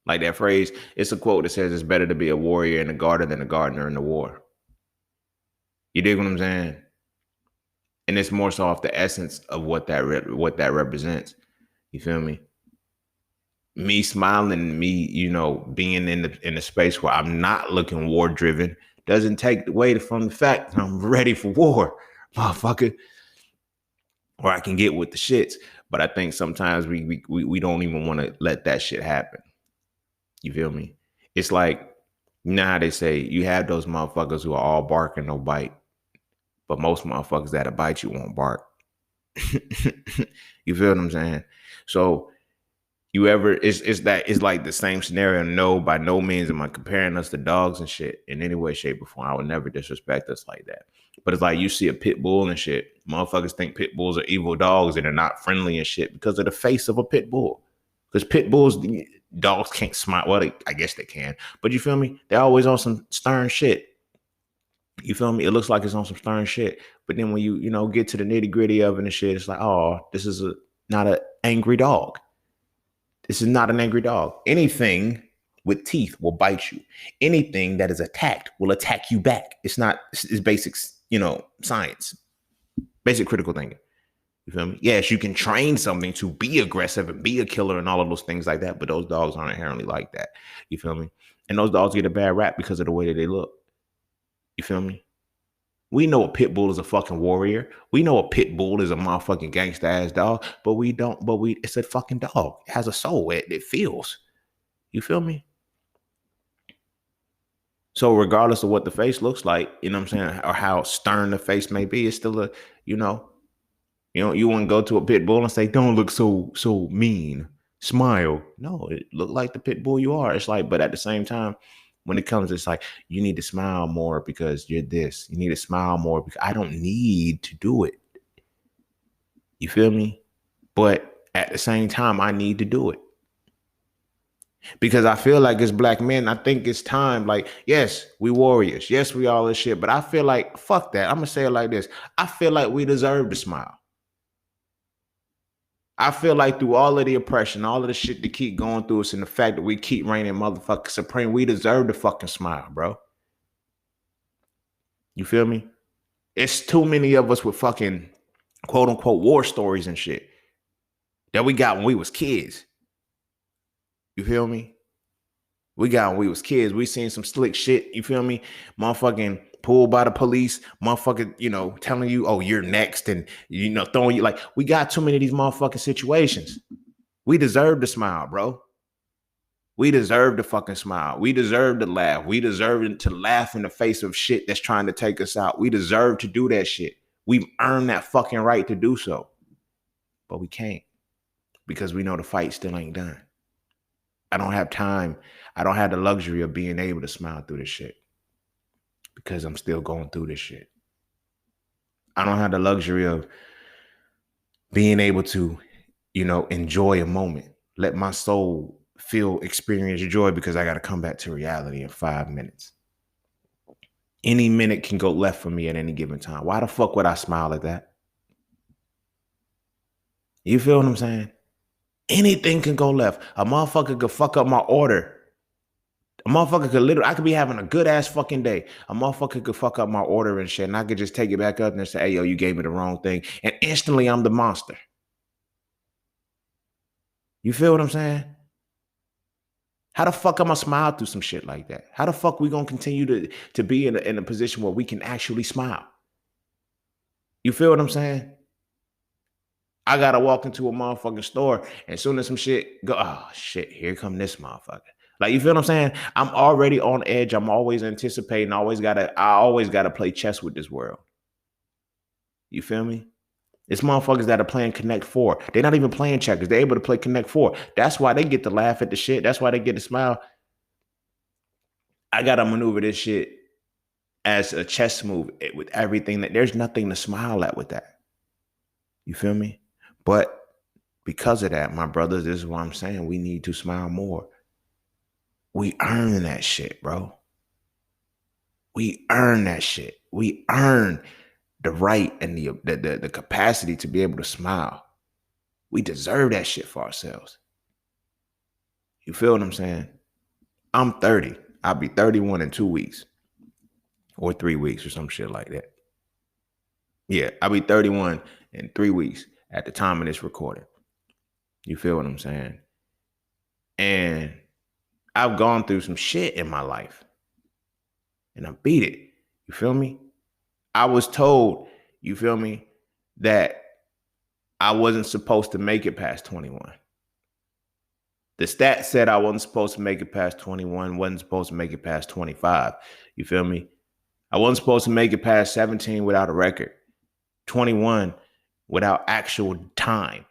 Like that phrase, it's a quote that says it's better to be a warrior in the garden than a gardener in the war. You dig what I'm saying? And it's more so off the essence of what that represents. You feel me? me smiling, me, being in the space where I'm not looking war driven doesn't take away from the fact that I'm ready for war, motherfucker, or I can get with the shits. But I think sometimes we don't even want to let that shit happen. You feel me? It's like, now they say you have those motherfuckers who are all bark and no bite, but most motherfuckers that'll bite you won't bark. You feel what I'm saying? So you ever, it's like the same scenario. No, by no means am I comparing us to dogs and shit in any way, shape, or form. I would never disrespect us like that. But it's like you see a pit bull and shit. Motherfuckers think pit bulls are evil dogs and they're not friendly and shit because of the face of a pit bull. Because pit bulls, dogs can't smile. Well, I guess they can. But you feel me? They're always on some stern shit. You feel me? It looks like it's on some stern shit. But then when you get to the nitty gritty of it and shit, it's like, oh, this is not an angry dog. This is not an angry dog. Anything with teeth will bite you. Anything that is attacked will attack you back. It's basics, science, basic critical thinking. You feel me? Yes, you can train something to be aggressive and be a killer and all of those things like that, but those dogs aren't inherently like that. You feel me? And those dogs get a bad rap because of the way that they look. You feel me? We know a pit bull is a fucking warrior. We know a pit bull is a motherfucking gangsta ass dog, but we don't, it's a fucking dog. It has a soul. It feels. You feel me? So regardless of what the face looks like, you know what I'm saying, or how stern the face may be, it's still you know, you wouldn't go to a pit bull and say, don't look so mean. Smile. No, it look like the pit bull you are. It's like, but at the same time, when it comes, it's like, you need to smile more because you're this. You need to smile more because I don't need to do it. You feel me? But at the same time, I need to do it. Because I feel like as black men, I think it's time. Like, yes, we warriors. Yes, we all this shit. But I feel like, fuck that. I'm going to say it like this. I feel like we deserve to smile. I feel like through all of the oppression, all of the shit to keep going through us, and the fact that we keep reigning motherfucking supreme, we deserve to fucking smile, bro. You feel me? It's too many of us with fucking quote unquote war stories and shit that we got when we was kids. You feel me? We got when we was kids. We seen some slick shit. You feel me? Motherfucking pulled by the police. Motherfucking, telling you, oh, you're next. And, throwing you. Like, we got too many of these motherfucking situations. We deserve to smile, bro. We deserve to fucking smile. We deserve to laugh. We deserve to laugh in the face of shit that's trying to take us out. We deserve to do that shit. We've earned that fucking right to do so. But we can't because we know the fight still ain't done. I don't have time. I don't have the luxury of being able to smile through this shit because I'm still going through this shit. I don't have the luxury of being able to, enjoy a moment, let my soul experience joy because I got to come back to reality in 5 minutes. Any minute can go left for me at any given time. Why the fuck would I smile at that? You feel what I'm saying? Anything can go left. A motherfucker could fuck up my order. A motherfucker could I could be having a good ass fucking day. A motherfucker could fuck up my order and shit, and I could just take it back up and say, hey, yo, you gave me the wrong thing. And instantly I'm the monster. You feel what I'm saying? How the fuck am I smile through some shit like that? How the fuck we gonna continue to be in a position where we can actually smile? You feel what I'm saying? I gotta walk into a motherfucking store, and as soon as some shit go, oh shit, here come this motherfucker. Like, you feel what I'm saying? I'm already on edge. I'm always anticipating. I always gotta play chess with this world. You feel me? It's motherfuckers that are playing Connect 4. They're not even playing checkers. They're able to play Connect 4. That's why they get to laugh at the shit. That's why they get to smile. I gotta maneuver this shit as a chess move with everything that there's nothing to smile at with that. You feel me? But because of that, my brothers, this is what I'm saying. We need to smile more. We earn that shit, bro. We earn that shit. We earn the right and the capacity to be able to smile. We deserve that shit for ourselves. You feel what I'm saying? I'm 30. I'll be 31 in 2 weeks or 3 weeks or some shit like that. Yeah, I'll be 31 in 3 weeks at the time of this recording. You feel what I'm saying? And I've gone through some shit in my life. And I beat it. You feel me? I was told, you feel me, that I wasn't supposed to make it past 21. The stat said I wasn't supposed to make it past 21, wasn't supposed to make it past 25. You feel me? I wasn't supposed to make it past 17 without a record, 21 without actual time,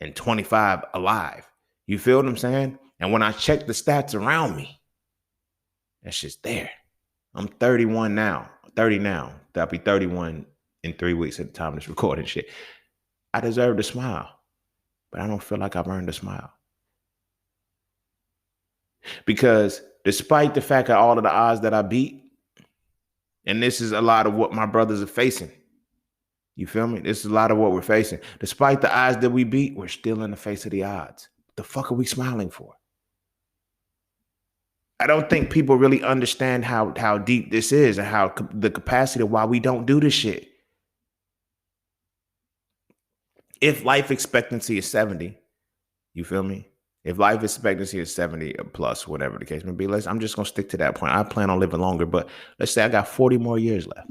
and 25 alive. You feel what I'm saying? And when I check the stats around me, that shit's there. I'm 31 now, 30 now. I'll be 31 in 3 weeks at the time of this recording shit. I deserve to smile, but I don't feel like I've earned a smile. Because despite the fact of all of the odds that I beat, and this is a lot of what my brothers are facing. You feel me? This is a lot of what we're facing. Despite the odds that we beat, we're still in the face of the odds. What the fuck are we smiling for? I don't think people really understand how deep this is and how the capacity of why we don't do this shit. If life expectancy is 70, you feel me? If life expectancy is 70 plus, whatever the case may be, I'm just going to stick to that point. I plan on living longer, but let's say I got 40 more years left.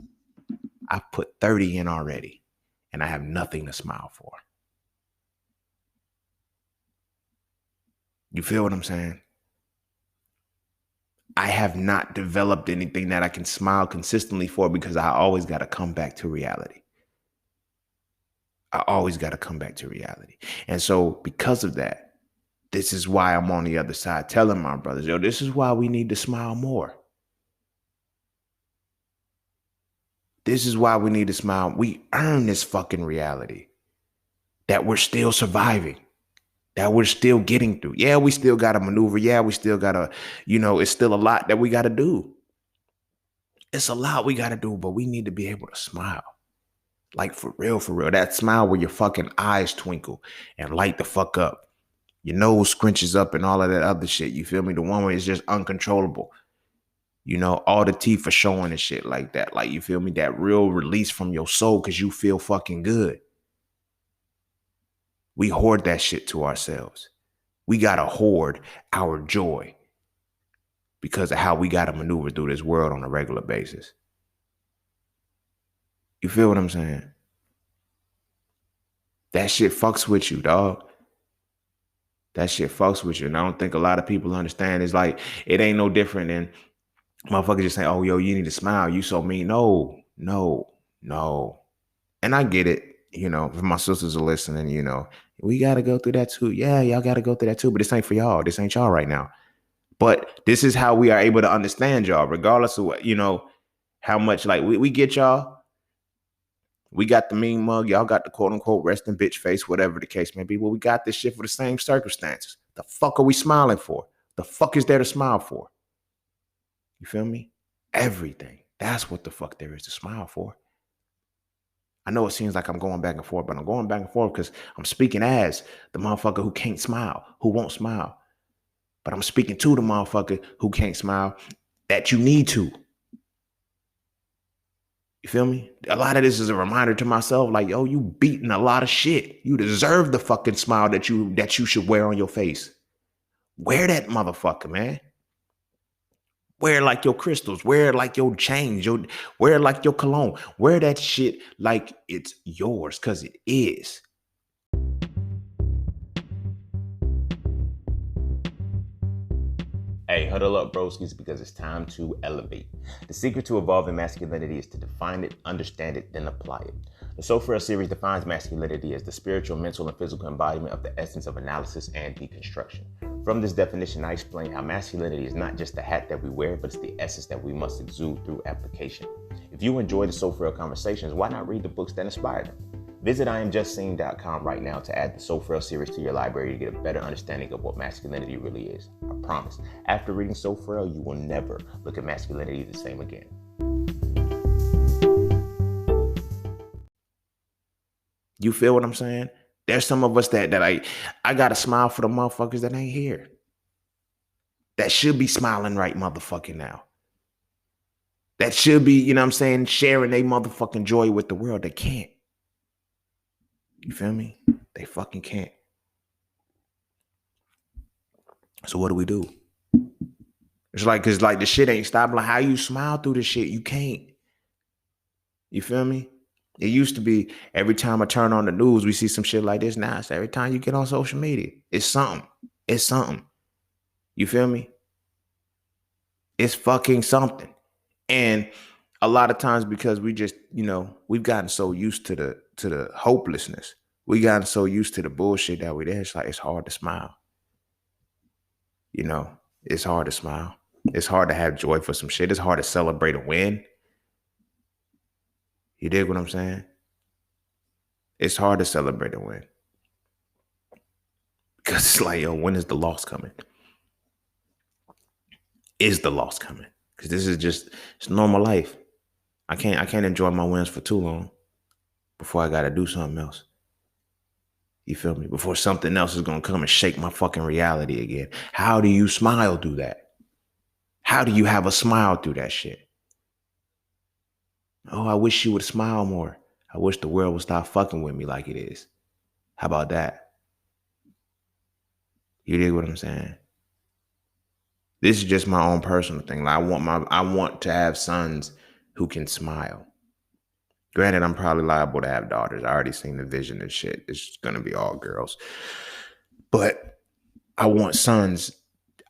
I've put 30 in already, and I have nothing to smile for. You feel what I'm saying? I have not developed anything that I can smile consistently for because I always got to come back to reality. I always got to come back to reality. And so because of that, this is why I'm on the other side telling my brothers, yo, this is why we need to smile more. This is why we need to smile. We earn this fucking reality that we're still surviving, that we're still getting through. Yeah, we still got to maneuver. Yeah, we still got to, it's still a lot that we got to do. It's a lot we got to do, but we need to be able to smile. Like for real. That smile where your fucking eyes twinkle and light the fuck up. Your nose scrunches up and all of that other shit. You feel me? The one where it's just uncontrollable. All the teeth are showing and shit like that. Like, you feel me? That real release from your soul because you feel fucking good. We hoard that shit to ourselves. We got to hoard our joy because of how we got to maneuver through this world on a regular basis. You feel what I'm saying? That shit fucks with you, dog. That shit fucks with you. And I don't think a lot of people understand. It's like, it ain't no different than motherfuckers just saying, oh, yo, you need to smile. You so mean. No. And I get it. If my sisters are listening, we got to go through that too. Yeah, y'all got to go through that too. But this ain't for y'all. This ain't y'all right now. But this is how we are able to understand y'all, regardless of what, how much like we get y'all. We got the mean mug. Y'all got the quote unquote resting bitch face, whatever the case may be. Well, we got this shit for the same circumstances. The fuck are we smiling for? The fuck is there to smile for? You feel me? Everything. That's what the fuck there is to smile for. I know it seems like I'm going back and forth, but I'm going back and forth because I'm speaking as the motherfucker who can't smile, who won't smile. But I'm speaking to the motherfucker who can't smile that you need to. You feel me? A lot of this is a reminder to myself, like, yo, you beating a lot of shit. You deserve the fucking smile that you should wear on your face. Wear that motherfucker, man. Wear like your crystals. Wear like your chains. Wear like your cologne. Wear that shit like it's yours, because it is. Hey, huddle up, broskies, because it's time to elevate. The secret to evolving masculinity is to define it, understand it, then apply it. The So Frail series defines masculinity as the spiritual, mental, and physical embodiment of the essence of analysis and deconstruction. From this definition, I explain how masculinity is not just the hat that we wear, but it's the essence that we must exude through application. If you enjoy the So Frail conversations, why not read the books that inspire them? Visit IamJustSeen.com right now to add the So Frail series to your library to get a better understanding of what masculinity really is. I promise, after reading So Frail, you will never look at masculinity the same again. You feel what I'm saying? There's some of us that I got to smile for the motherfuckers that ain't here. That should be smiling right motherfucking now. That should be, sharing their motherfucking joy with the world. They can't. You feel me? They fucking can't. So what do we do? It's like, cause like the shit ain't stopping. Like how you smile through the shit, you can't. You feel me? It used to be every time I turn on the news, we see some shit like this. Now it's every time you get on social media, it's something. It's something. You feel me? It's fucking something. And a lot of times because we just, we've gotten so used to the hopelessness. We gotten so used to the bullshit that we there. It's like it's hard to smile. You know, it's hard to smile. It's hard to have joy for some shit. It's hard to celebrate a win. You dig what I'm saying? It's hard to celebrate a win. Because it's like, yo, when is the loss coming? Is the loss coming? Because this is just it's normal life. I can't enjoy my wins for too long before I gotta do something else. You feel me? Before something else is gonna come and shake my fucking reality again. How do you smile through that? How do you have a smile through that shit? Oh, I wish you would smile more. I wish the world would stop fucking with me like it is. How about that? You dig what I'm saying? This is just my own personal thing. Like I want to have sons who can smile. Granted, I'm probably liable to have daughters. I already seen the vision and shit. It's gonna be all girls. But I want sons.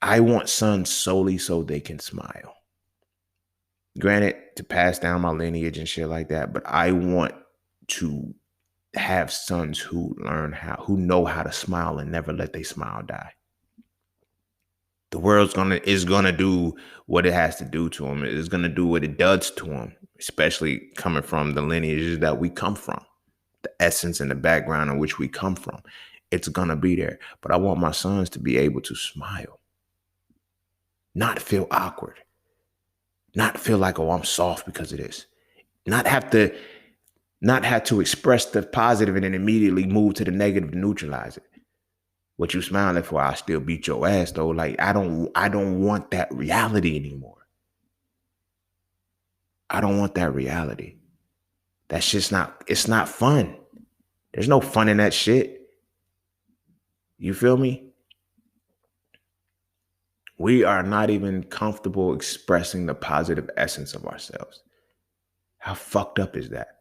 I want sons solely so they can smile. Granted, to pass down my lineage and shit like that, but I want to have sons who who know how to smile and never let their smile die. The world's is gonna do what it has to do to them. It's gonna do what it does to them, especially coming from the lineages that we come from, the essence and the background in which we come from. It's gonna be there. But I want my sons to be able to smile, not feel awkward, not feel like, oh, I'm soft because of this, not have to express the positive and then immediately move to the negative to neutralize it. What you smiling for? I still beat your ass though. Like I don't want that reality anymore. I don't want that reality. That's just it's not fun. There's no fun in that shit. You feel me? We are not even comfortable expressing the positive essence of ourselves. How fucked up is that?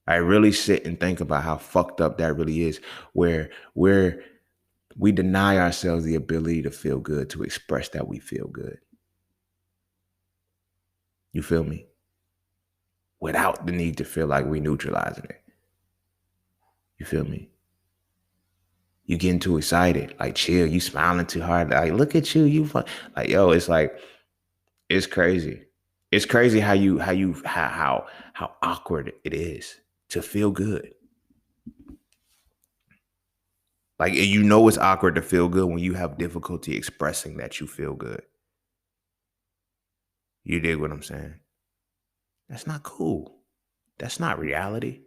I really sit and think about how fucked up that really is, where we deny ourselves the ability to feel good, to express that we feel good. You feel me? Without the need to feel like we neutralizing it. You feel me? You getting too excited, like chill, you smiling too hard, like look at you like yo, it's like, it's crazy. It's crazy how awkward it is to feel good. Like it's awkward to feel good when you have difficulty expressing that you feel good. You dig what I'm saying? That's not cool. That's not reality.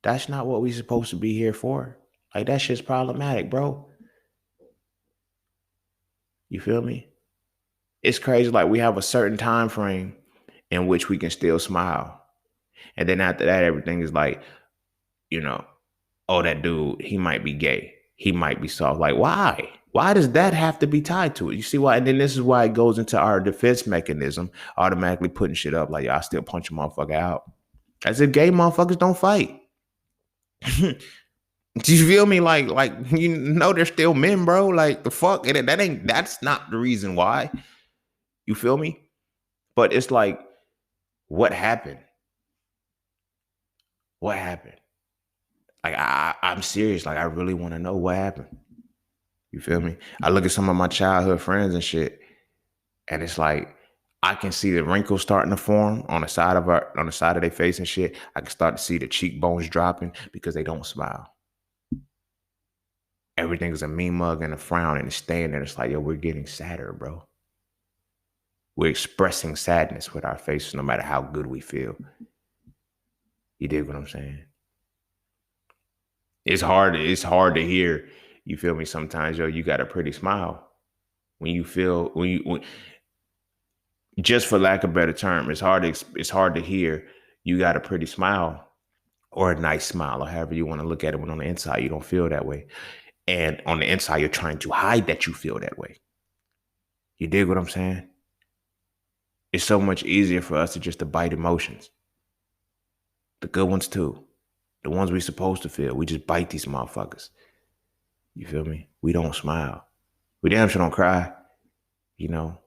That's not what we supposed to be here for. Like that shit's problematic, bro. You feel me? It's crazy. Like we have a certain time frame in which we can still smile. And then after that, everything is like, oh, that dude, he might be gay. He might be soft. Like, why? Why does that have to be tied to it? You see why? And then this is why it goes into our defense mechanism, automatically putting shit up. Like, I still punch a motherfucker out. As if gay motherfuckers don't fight. Do you feel me? Like, they're still men, bro. Like the fuck. And that's not the reason why. You feel me? But it's like, what happened? What happened? Like, I'm serious. Like, I really want to know what happened. You feel me? I look at some of my childhood friends and shit, and it's like I can see the wrinkles starting to form on the side of their face and shit. I can start to see the cheekbones dropping because they don't smile. Everything is a mean mug and a frown, and it's staying there. It's like, yo, we're getting sadder, bro. We're expressing sadness with our faces, no matter how good we feel. You dig what I'm saying? It's hard to hear. You feel me? Sometimes, yo, you got a pretty smile. Just for lack of a better term, it's hard to hear you got a pretty smile or a nice smile or however you want to look at it when on the inside you don't feel that way. And on the inside, you're trying to hide that you feel that way. You dig what I'm saying? It's so much easier for us to just to bite emotions. The good ones too. The ones we supposed to feel. We just bite these motherfuckers. You feel me? We don't smile. We damn sure don't cry,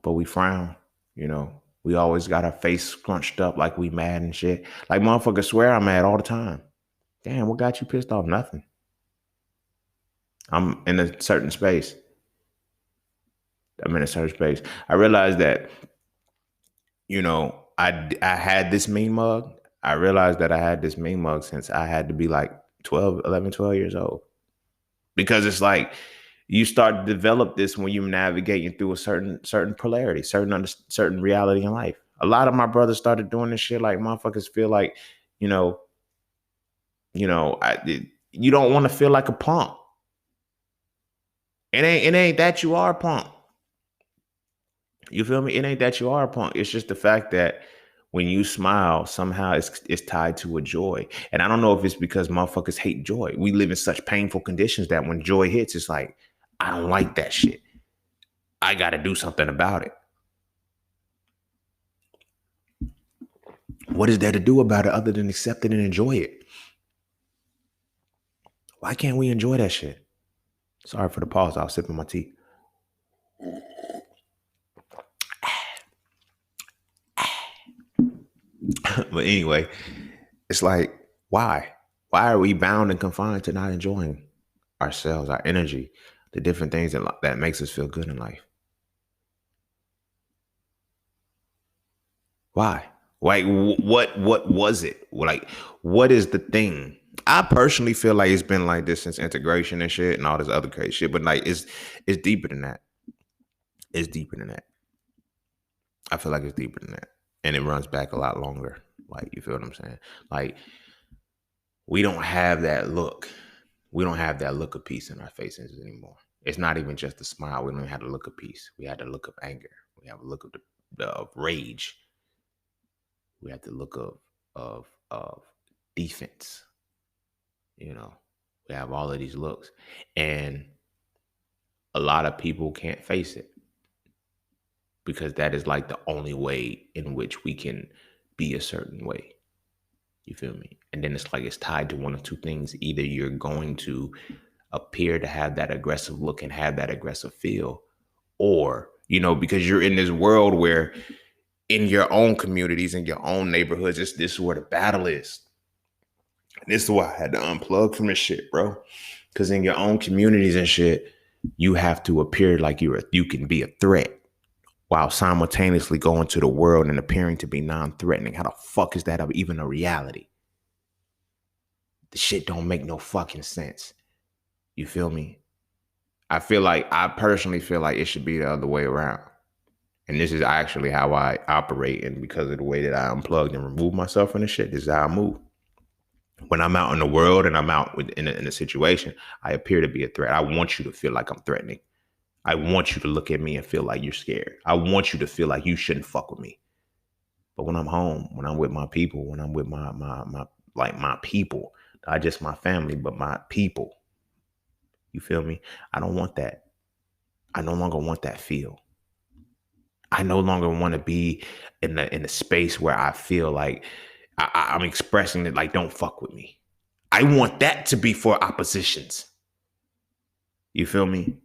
but we frown. We always got our face scrunched up like we mad and shit. Like motherfuckers swear I'm mad all the time. Damn, what got you pissed off? Nothing. I'm in a certain space. I realized that, I had this mean mug. I realized that I had this mean mug since I had to be like 12 years old. Because it's like you start to develop this when you're navigating through a certain polarity, certain reality in life. A lot of my brothers started doing this shit. Like motherfuckers feel like, you know, you don't want to feel like a punk. It ain't that you are a punk. You feel me? It ain't that you are a punk. It's just the fact that when you smile, somehow it's tied to a joy. And I don't know if it's because motherfuckers hate joy. We live in such painful conditions that when joy hits, it's like, I don't like that shit. I got to do something about it. What is there to do about it other than accept it and enjoy it? Why can't we enjoy that shit? Sorry for the pause. I was sipping my tea. But anyway, it's like, why? Why are we bound and confined to not enjoying ourselves, our energy, the different things that makes us feel good in life? Why? Like, what was it? Like, what is the thing? I personally feel like it's been like this since integration and shit and all this other crazy shit. But like, it's deeper than that. It's deeper than that. I feel like it's deeper than that, and it runs back a lot longer. Like, you feel what I'm saying? Like, we don't have that look. We don't have that look of peace in our faces anymore. It's not even just a smile. We don't even have the look of peace. We had the look of anger. We have a look of of rage. We have the look of defense. We have all of these looks, and a lot of people can't face it because that is like the only way in which we can be a certain way. You feel me? And then it's like it's tied to one of two things. Either you're going to appear to have that aggressive look and have that aggressive feel, or, because you're in this world where in your own communities, in your own neighborhoods, this is where the battle is. This is why I had to unplug from this shit, bro. Because in your own communities and shit, you have to appear like you can be a threat while simultaneously going to the world and appearing to be non-threatening. How the fuck is that even a reality? The shit don't make no fucking sense. You feel me? I personally feel like it should be the other way around. And this is actually how I operate. And because of the way that I unplugged and removed myself from the shit, this is how I move. When I'm out in the world and I'm out in a situation, I appear to be a threat. I want you to feel like I'm threatening. I want you to look at me and feel like you're scared. I want you to feel like you shouldn't fuck with me. But when I'm home, when I'm with my people, when I'm with my people, not just my family, but my people, you feel me? I don't want that. I no longer want that feel. I no longer want to be in the space where I feel like I'm expressing it like, don't fuck with me. I want that to be for oppositions. You feel me?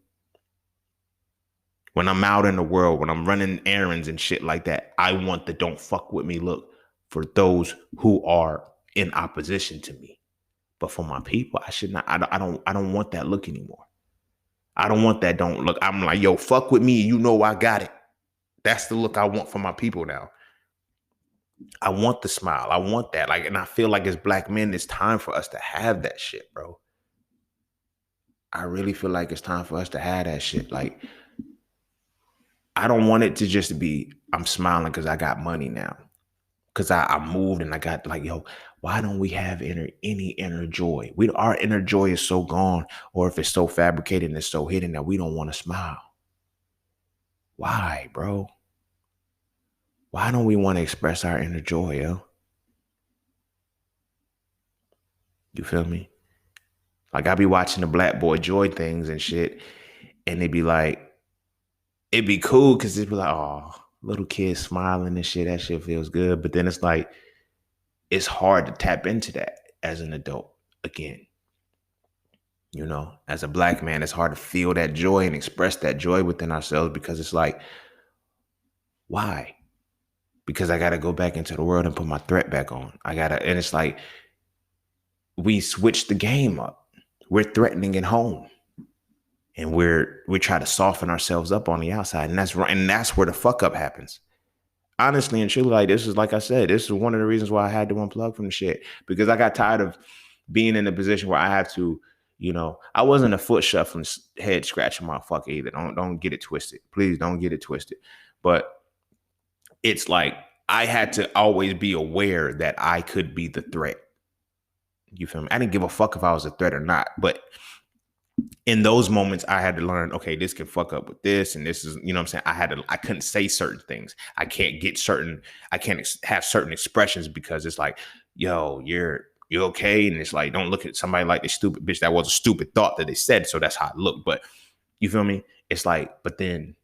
When I'm out in the world, when I'm running errands and shit like that, I want the don't fuck with me look for those who are in opposition to me. But for my people, I should not. I don't want that look anymore. I don't want that don't look. I'm like, yo, fuck with me. You know I got it. That's the look I want for my people now. I want the smile. I want that. Like, and I feel like as black men, it's time for us to have that shit, bro. I really feel like it's time for us to have that shit. Like, I don't want it to just be, I'm smiling because I got money now. Because I moved and I got like, yo, why don't we have any inner joy? Our inner joy is so gone, or if it's so fabricated and it's so hidden that we don't want to smile. Why, bro? Why don't we want to express our inner joy, yo? You feel me? Like I be watching the Black Boy Joy things and shit, and it'd be like, it'd be cool because it'd be like, oh, little kids smiling and shit. That shit feels good. But then it's like, it's hard to tap into that as an adult again. You know, as a black man, it's hard to feel that joy and express that joy within ourselves because it's like, why? Because I got to go back into the world and put my threat back on. And it's like, we switch the game up. We're threatening at home. And we try to soften ourselves up on the outside. And that's right. And that's where the fuck up happens. Honestly and truly, like this is, like I said, this is one of the reasons why I had to unplug from the shit. Because I got tired of being in a position where I had to, you know, I wasn't a foot shuffling, head scratching motherfucker either. Don't get it twisted. Please don't get it twisted. But it's like I had to always be aware that I could be the threat. You feel me? I didn't give a fuck if I was a threat or not. But in those moments, I had to learn, okay, this can fuck up with this. And this is, you know what I'm saying? I couldn't say certain things. I can't have certain expressions because it's like, yo, you okay? And it's like, don't look at somebody like this stupid bitch. That was a stupid thought that they said. So that's how I look. But you feel me? It's like, but then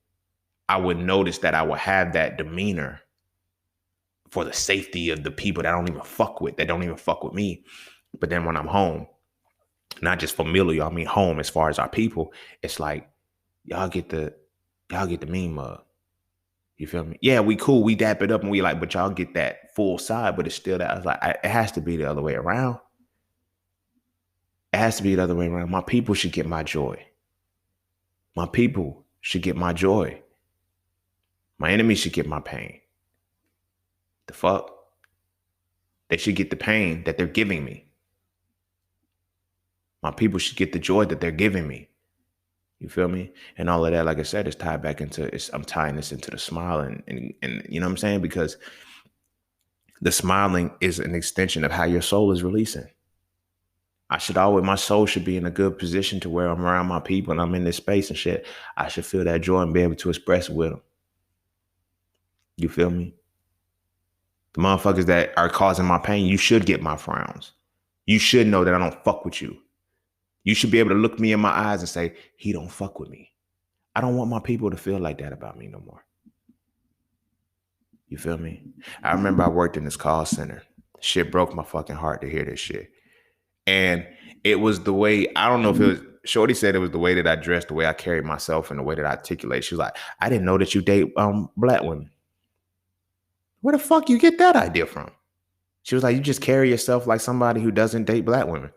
I would notice that I would have that demeanor for the safety of the people that I don't even fuck with, that don't even fuck with me. But then when I'm home, not just familial, I mean home as far as our people, it's like, y'all get the mean mug. You feel me? Yeah, we cool, we dap it up and we like, but y'all get that full side, but it's still that. I was like, it has to be the other way around. It has to be the other way around. My people should get my joy. My people should get my joy. My enemies should get my pain. The fuck? They should get the pain that they're giving me. My people should get the joy that they're giving me. You feel me? And all of that, like I said, is tied back into, I'm tying this into the smile and you know what I'm saying? Because the smiling is an extension of how your soul is releasing. My soul should be in a good position to where I'm around my people and I'm in this space and shit. I should feel that joy and be able to express it with them. You feel me? The motherfuckers that are causing my pain, you should get my frowns. You should know that I don't fuck with you. You should be able to look me in my eyes and say, he don't fuck with me. I don't want my people to feel like that about me no more. You feel me? I remember I worked in this call center. Shit broke my fucking heart to hear this shit. And it was the way, I don't know if it was, Shorty said it was the way that I dressed, the way I carried myself, and the way that I articulate. She was like, I didn't know that you date black women. Where the fuck you get that idea from? She was like, you just carry yourself like somebody who doesn't date black women.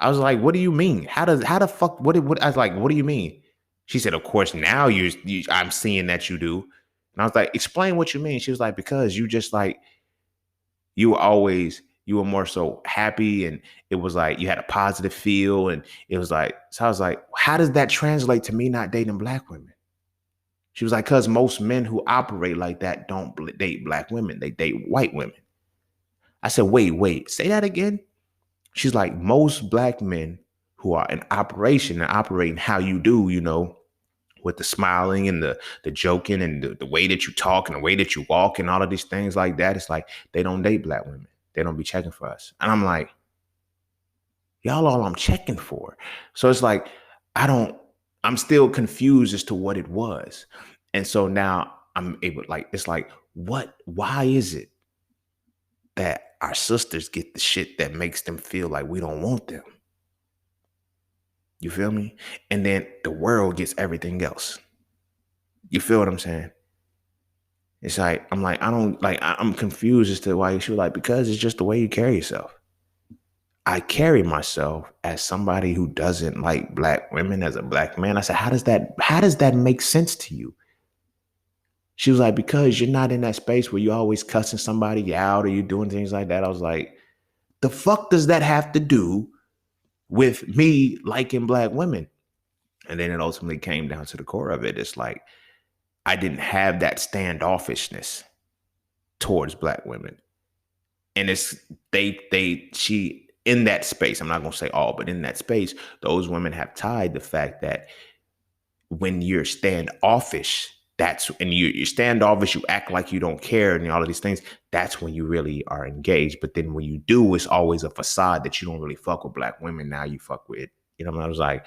I was like, what do you mean? How the fuck, what I was like, what do you mean? She said, of course, now I'm seeing that you do. And I was like, explain what you mean. She was like, because you just like, you were more so happy. And it was like, you had a positive feel. And it was like, so I was like, how does that translate to me not dating black women? She was like, because most men who operate like that don't date black women. They date white women. I said, wait, say that again. She's like, most black men who are in operation and operating how you do, you know, with the smiling and the joking and the way that you talk and the way that you walk and all of these things like that. It's like, they don't date black women. They don't be checking for us. And I'm like, y'all all I'm checking for. So it's like, I'm still confused as to what it was. And so now I'm able, like, it's like, why is it that our sisters get the shit that makes them feel like we don't want them? You feel me? And then the world gets everything else. You feel what I'm saying? It's like, I'm confused as to why she was like, because it's just the way you carry yourself. I carry myself as somebody who doesn't like black women, as a black man. I said, how does that make sense to you? She was like, because you're not in that space where you're always cussing somebody out or you're doing things like that. I was like, the fuck does that have to do with me liking black women? And then it ultimately came down to the core of it. It's like, I didn't have that standoffishness towards black women. And she in that space, I'm not going to say all, but in that space, those women have tied the fact that when you're standoffish, And you're standoffish, you act like you don't care and all of these things. That's when you really are engaged. But then when you do, it's always a facade that you don't really fuck with black women. Now you fuck with, you know, I was like,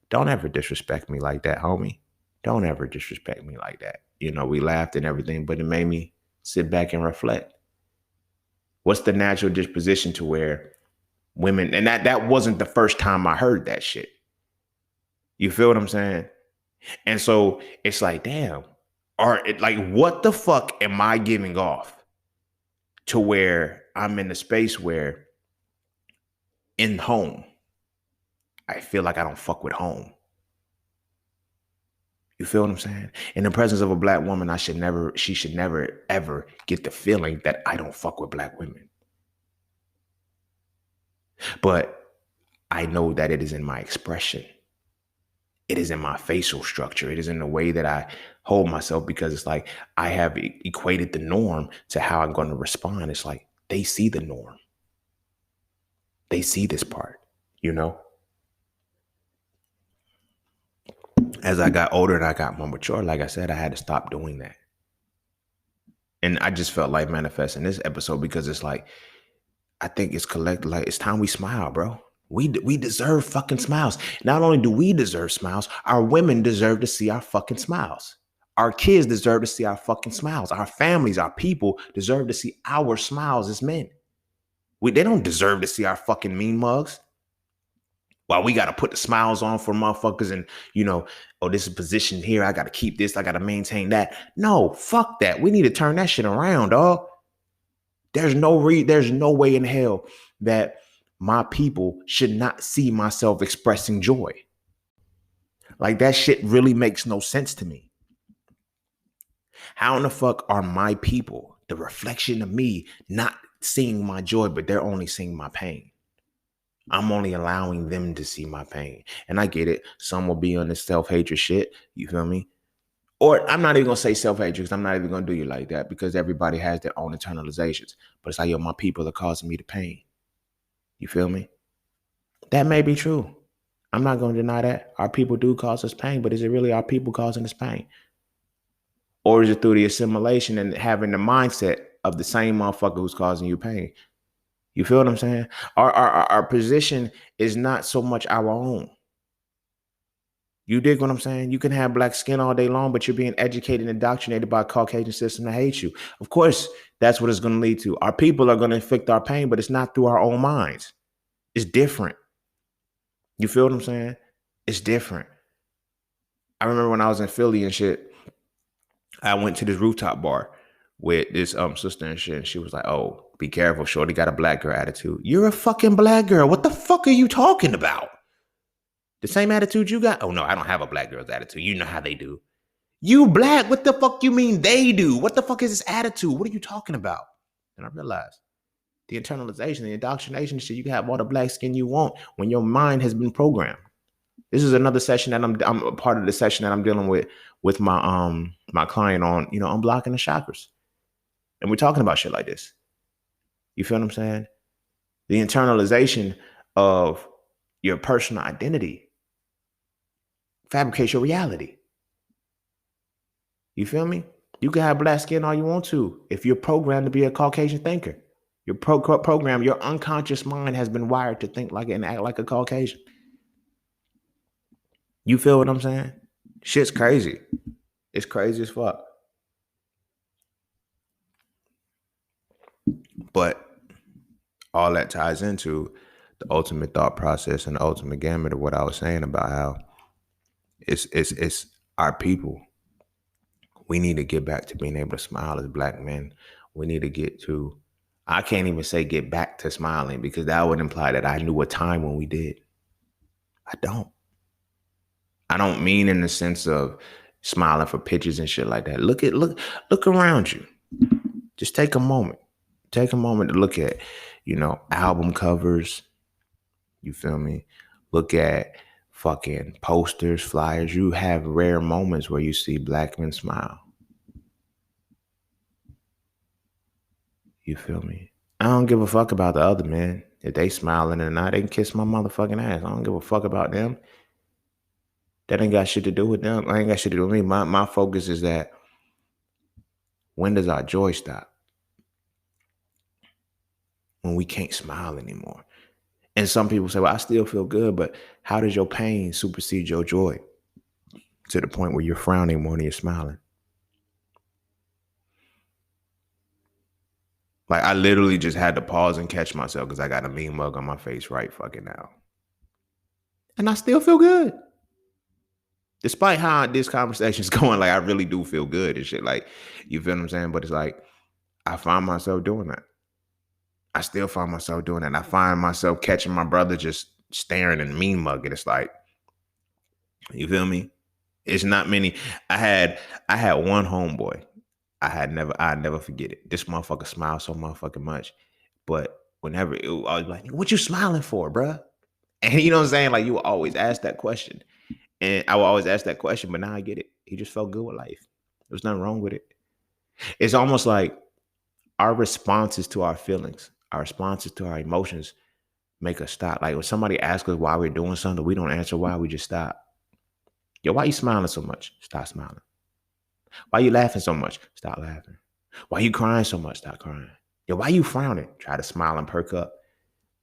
don't ever disrespect me like that, homie. Don't ever disrespect me like that. You know, we laughed and everything, but it made me sit back and reflect. What's the natural disposition to where women, and that wasn't the first time I heard that shit. You feel what I'm saying? And so it's like, damn, what the fuck am I giving off to where I'm in the space where in home, I feel like I don't fuck with home. You feel what I'm saying? In the presence of a black woman, she should never, ever get the feeling that I don't fuck with black women. But I know that it is in my expression. It is in my facial structure. It is in the way that I hold myself, because it's like I have equated the norm to how I'm going to respond. It's like they see the norm. They see this part, you know? As I got older and I got more mature, like I said, I had to stop doing that. And I just felt like manifesting this episode because it's like, I think it's collective. Like, it's time we smile, bro. We deserve fucking smiles. Not only do we deserve smiles, our women deserve to see our fucking smiles. Our kids deserve to see our fucking smiles. Our families, our people deserve to see our smiles as men. They don't deserve to see our fucking mean mugs. While we got to put the smiles on for motherfuckers and, you know, oh, this is positioned here. I got to keep this. I got to maintain that. No, fuck that. We need to turn that shit around, dog. There's no way in hell that my people should not see myself expressing joy. Like, that shit really makes no sense to me. How in the fuck are my people, the reflection of me, not seeing my joy, but they're only seeing my pain? I'm only allowing them to see my pain. And I get it. Some will be on this self-hatred shit. You feel me? Or I'm not even going to say self-hatred, because I'm not even going to do you like that, because everybody has their own internalizations. But it's like, yo, my people are causing me the pain. You feel me? That may be true. I'm not going to deny that. Our people do cause us pain, but is it really our people causing us pain? Or is it through the assimilation and having the mindset of the same motherfucker who's causing you pain? You feel what I'm saying? Our position is not so much our own. You dig what I'm saying? You can have black skin all day long, but you're being educated and indoctrinated by a Caucasian system to hate you. Of course, that's what it's going to lead to. Our people are going to inflict our pain, but it's not through our own minds. It's different. You feel what I'm saying? It's different. I remember when I was in Philly and shit, I went to this rooftop bar with this sister and shit, and she was like, oh, be careful, shorty got a black girl attitude. You're a fucking black girl. What the fuck are you talking about? The same attitude you got? Oh, no, I don't have a black girl's attitude. You know how they do. You black? What the fuck you mean they do? What the fuck is this attitude? What are you talking about? And I realized the internalization, the indoctrination shit, you can have all the black skin you want when your mind has been programmed. This is another session that I'm a part of the session that I'm dealing with my my client on, you know, unblocking the chakras. And we're talking about shit like this. You feel what I'm saying? The internalization of your personal identity fabricates your reality. You feel me? You can have black skin all you want to if you're programmed to be a Caucasian thinker. Your program, your unconscious mind has been wired to think like and act like a Caucasian. You feel what I'm saying? Shit's crazy. It's crazy as fuck. But all that ties into the ultimate thought process and the ultimate gamut of what I was saying about how it's our people. We need to get back to being able to smile as black men. We need to get to, I can't even say get back to smiling, because that would imply that I knew a time when we did. I don't mean in the sense of smiling for pictures and shit like that. Look around you. Just take a moment. Take a moment to look at, you know, album covers. You feel me? Look at fucking posters, flyers. You have rare moments where you see black men smile. You feel me? I don't give a fuck about the other men. If they smiling or not, they can kiss my motherfucking ass. I don't give a fuck about them. That ain't got shit to do with them. I ain't got shit to do with me. My focus is that When does our joy stop? When we can't smile anymore. And some people say, well, I still feel good, but how does your pain supersede your joy to the point where you're frowning more than you're smiling? Like, I literally just had to pause and catch myself because I got a mean mug on my face right fucking now. And I still feel good. Despite how this conversation's going, like, I really do feel good and shit. Like, you feel what I'm saying? But it's like, I find myself doing that. I still find myself doing that. And I find myself catching my brother just staring and mean mugging. It's like, you feel me? It's not many. I had one homeboy. I never forget it. This motherfucker smiled so motherfucking much. But whenever I was like, what you smiling for, bruh? And you know what I'm saying? Like, you will always ask that question. And I will always ask that question, but now I get it. He just felt good with life. There's nothing wrong with it. It's almost like our responses to our feelings, our responses to our emotions make us stop. Like when somebody asks us why we're doing something, we don't answer why, we just stop. Yo, why you smiling so much? Stop smiling. Why you laughing so much? Stop laughing. Why you crying so much? Stop crying. Yo, why you frowning? Try to smile and perk up.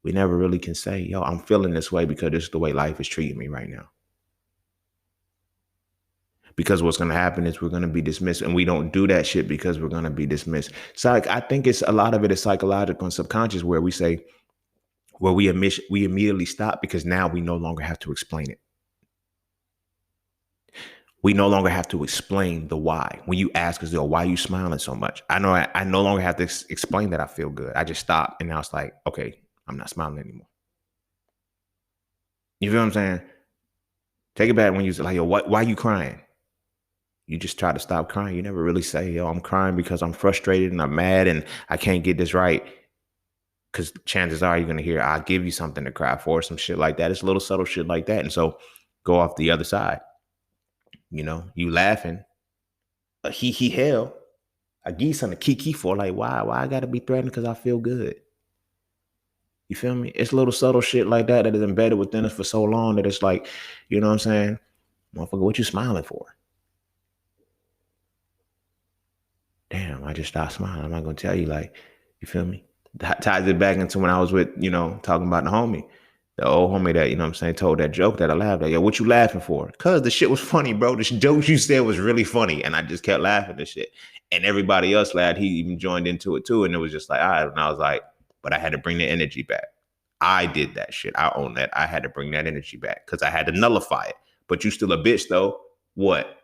We never really can say, yo, I'm feeling this way because this is the way life is treating me right now. Because what's going to happen is we're going to be dismissed, and we don't do that shit because we're going to be dismissed. So like, I think it's a lot of it is psychological and subconscious, where we say, where we immediately stop because now we no longer have to explain it. We no longer have to explain the why. When you ask us, why are you smiling so much? I know I no longer have to explain that I feel good. I just stop, and now it's like, okay, I'm not smiling anymore. You feel what I'm saying? Take it back when you say, like, yo, why are you crying? You just try to stop crying. You never really say, yo, I'm crying because I'm frustrated and I'm mad and I can't get this right. Because chances are you're going to hear, I'll give you something to cry for, some shit like that. It's little subtle shit like that. And so go off the other side. You know, you laughing. A he hell. I give you something to kiki for. Like, why? Why I got to be threatened because I feel good? You feel me? It's little subtle shit like that that is embedded within us for so long that it's like, you know what I'm saying? Motherfucker, what you smiling for? Damn, I just stopped smiling. I'm not gonna tell you, like, you feel me? That ties it back into when I was with, talking about the homie. The old homie that, you know what I'm saying, told that joke that I laughed at. Yo, what you laughing for? Cause the shit was funny, bro. The joke you said was really funny. And I just kept laughing at shit. And everybody else laughed. He even joined into it too. And it was just like, all right. And I was like, but I had to bring the energy back. I did that shit. I own that. I had to bring that energy back because I had to nullify it. But you still a bitch though. What?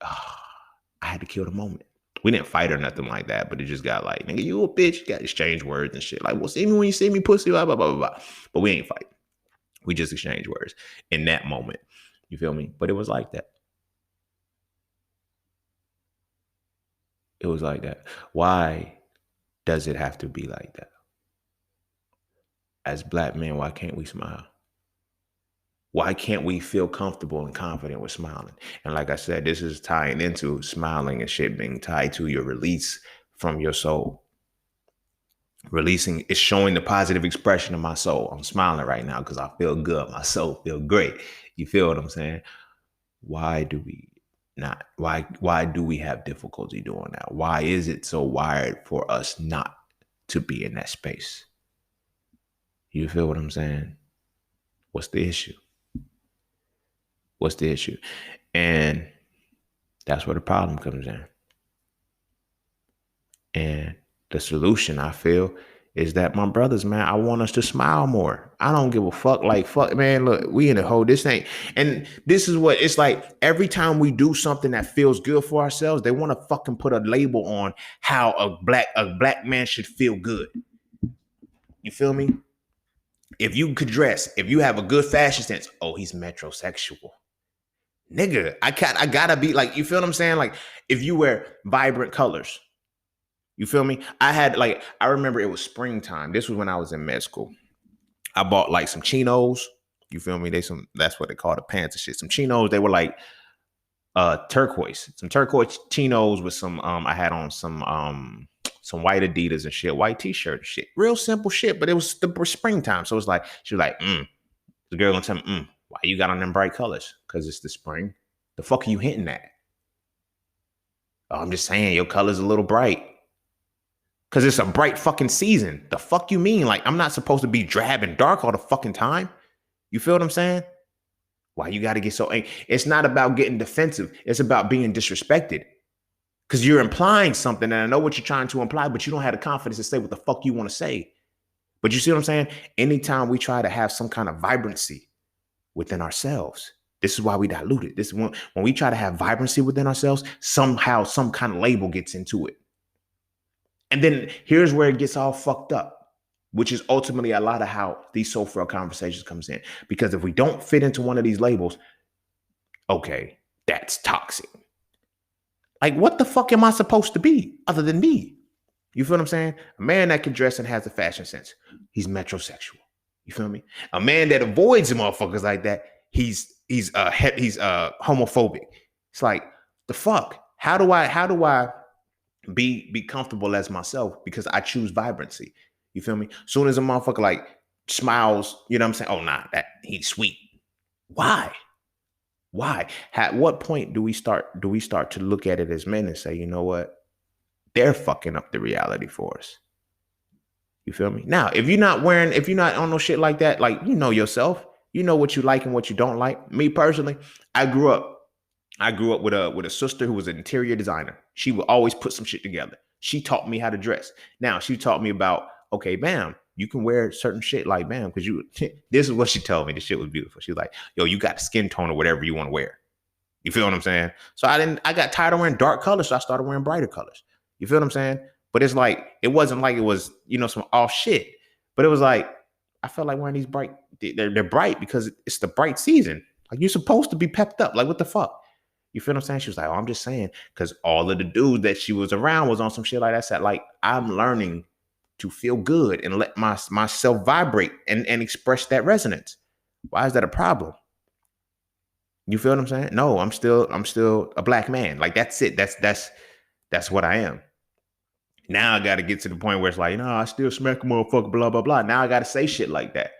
I had to kill the moment. We didn't fight or nothing like that, but it just got like, nigga, you a bitch. You got to exchange words and shit. Like, well, see me when you see me, pussy, blah, blah, blah, blah, blah. But we ain't fight. We just exchange words in that moment. You feel me? But it was like that. It was like that. Why does it have to be like that? As Black men, why can't we smile? Why can't we feel comfortable and confident with smiling? And like I said, this is tying into smiling and shit being tied to your release from your soul. Releasing is showing the positive expression of my soul. I'm smiling right now because I feel good. My soul feel great. You feel what I'm saying? Why do we not? Why do we have difficulty doing that? Why is it so wired for us not to be in that space? You feel what I'm saying? What's the issue? What's the issue? And that's where the problem comes in. And the solution, I feel, is that my brothers, man, I want us to smile more. I don't give a fuck. Like, fuck, man, look, we in a hole. This ain't, and this is what it's like. Every time we do something that feels good for ourselves, they want to fucking put a label on how a black man should feel good. You feel me? If you could dress, if you have a good fashion sense, oh, he's metrosexual. Nigga, I gotta be like, you feel what I'm saying? Like, if you wear vibrant colors, you feel me? I remember it was springtime. This was when I was in med school. I bought like some chinos. You feel me? That's what they call the pants and shit. Some chinos. They were like turquoise. Some turquoise chinos with some I had on some white Adidas and shit, white t-shirt and shit. Real simple shit, but it was the springtime. So it was like, she was like, the girl gonna tell me, why you got on them bright colors? Because it's the spring. The fuck are you hinting at? Oh, I'm just saying your color's a little bright. Cause it's a bright fucking season. The fuck you mean? Like, I'm not supposed to be drab and dark all the fucking time. You feel what I'm saying? Why you gotta get so angry? It's not about getting defensive. It's about being disrespected. Cause you're implying something, and I know what you're trying to imply, but you don't have the confidence to say what the fuck you want to say. But you see what I'm saying? Anytime we try to have some kind of vibrancy within ourselves, this is why we dilute it. This is when we try to have vibrancy within ourselves, somehow some kind of label gets into it. And then here's where it gets all fucked up, which is ultimately a lot of how these soul frail conversations comes in. Because if we don't fit into one of these labels, okay, that's toxic. Like, what the fuck am I supposed to be other than me? You feel what I'm saying? A man that can dress and has a fashion sense, he's metrosexual. You feel me? A man that avoids motherfuckers like that, he's homophobic. It's like, the fuck? How do I be comfortable as myself? Because I choose vibrancy. You feel me? Soon as a motherfucker like smiles, you know what I'm saying? Oh, nah, that he's sweet. Why? At what point do we start to look at it as men and say, you know what? They're fucking up the reality for us. You feel me? Now, if you're not on no shit like that, like, you know yourself, you know what you like and what you don't like. Me personally, I grew up with a sister who was an interior designer. She would always put some shit together. She taught me how to dress. Now, she taught me about, okay, bam, you can wear certain shit like, bam, because this is what she told me. The shit was beautiful. She was like, yo, you got a skin tone or whatever you want to wear. You feel what I'm saying? So I got tired of wearing dark colors, so I started wearing brighter colors. You feel what I'm saying? But it's like, it wasn't like it was, some off shit. But it was like, I felt like wearing these bright, they're bright because it's the bright season. Like, you're supposed to be pepped up. Like, what the fuck? You feel what I'm saying? She was like, oh, I'm just saying, because all of the dudes that she was around was on some shit like that. Said, like, I'm learning to feel good and let myself vibrate and express that resonance. Why is that a problem? You feel what I'm saying? No, I'm still a black man. Like, that's it. That's what I am. Now I got to get to the point where it's like, I still smack a motherfucker, blah, blah, blah. Now I got to say shit like that.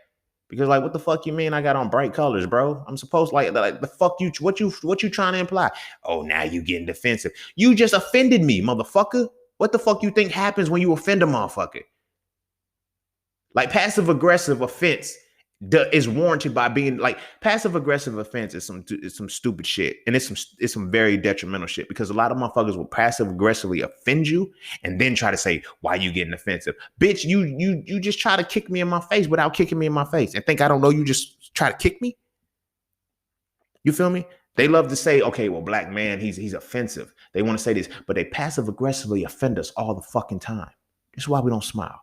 Because, like, what the fuck you mean I got on bright colors, bro? I'm supposed like the fuck you, what you trying to imply? Oh, now you getting defensive. You just offended me, motherfucker. What the fuck you think happens when you offend a motherfucker? Like, passive aggressive offense is warranted by being like, passive aggressive offense is some stupid shit, and it's some very detrimental shit, because a lot of motherfuckers will passive aggressively offend you and then try to say, why you getting offensive, bitch? You just try to kick me in my face without kicking me in my face and think I don't know you just try to kick me. You feel me? They love to say, okay, well, black man, he's offensive. They want to say this, but they passive aggressively offend us all the fucking time. This is why we don't smile.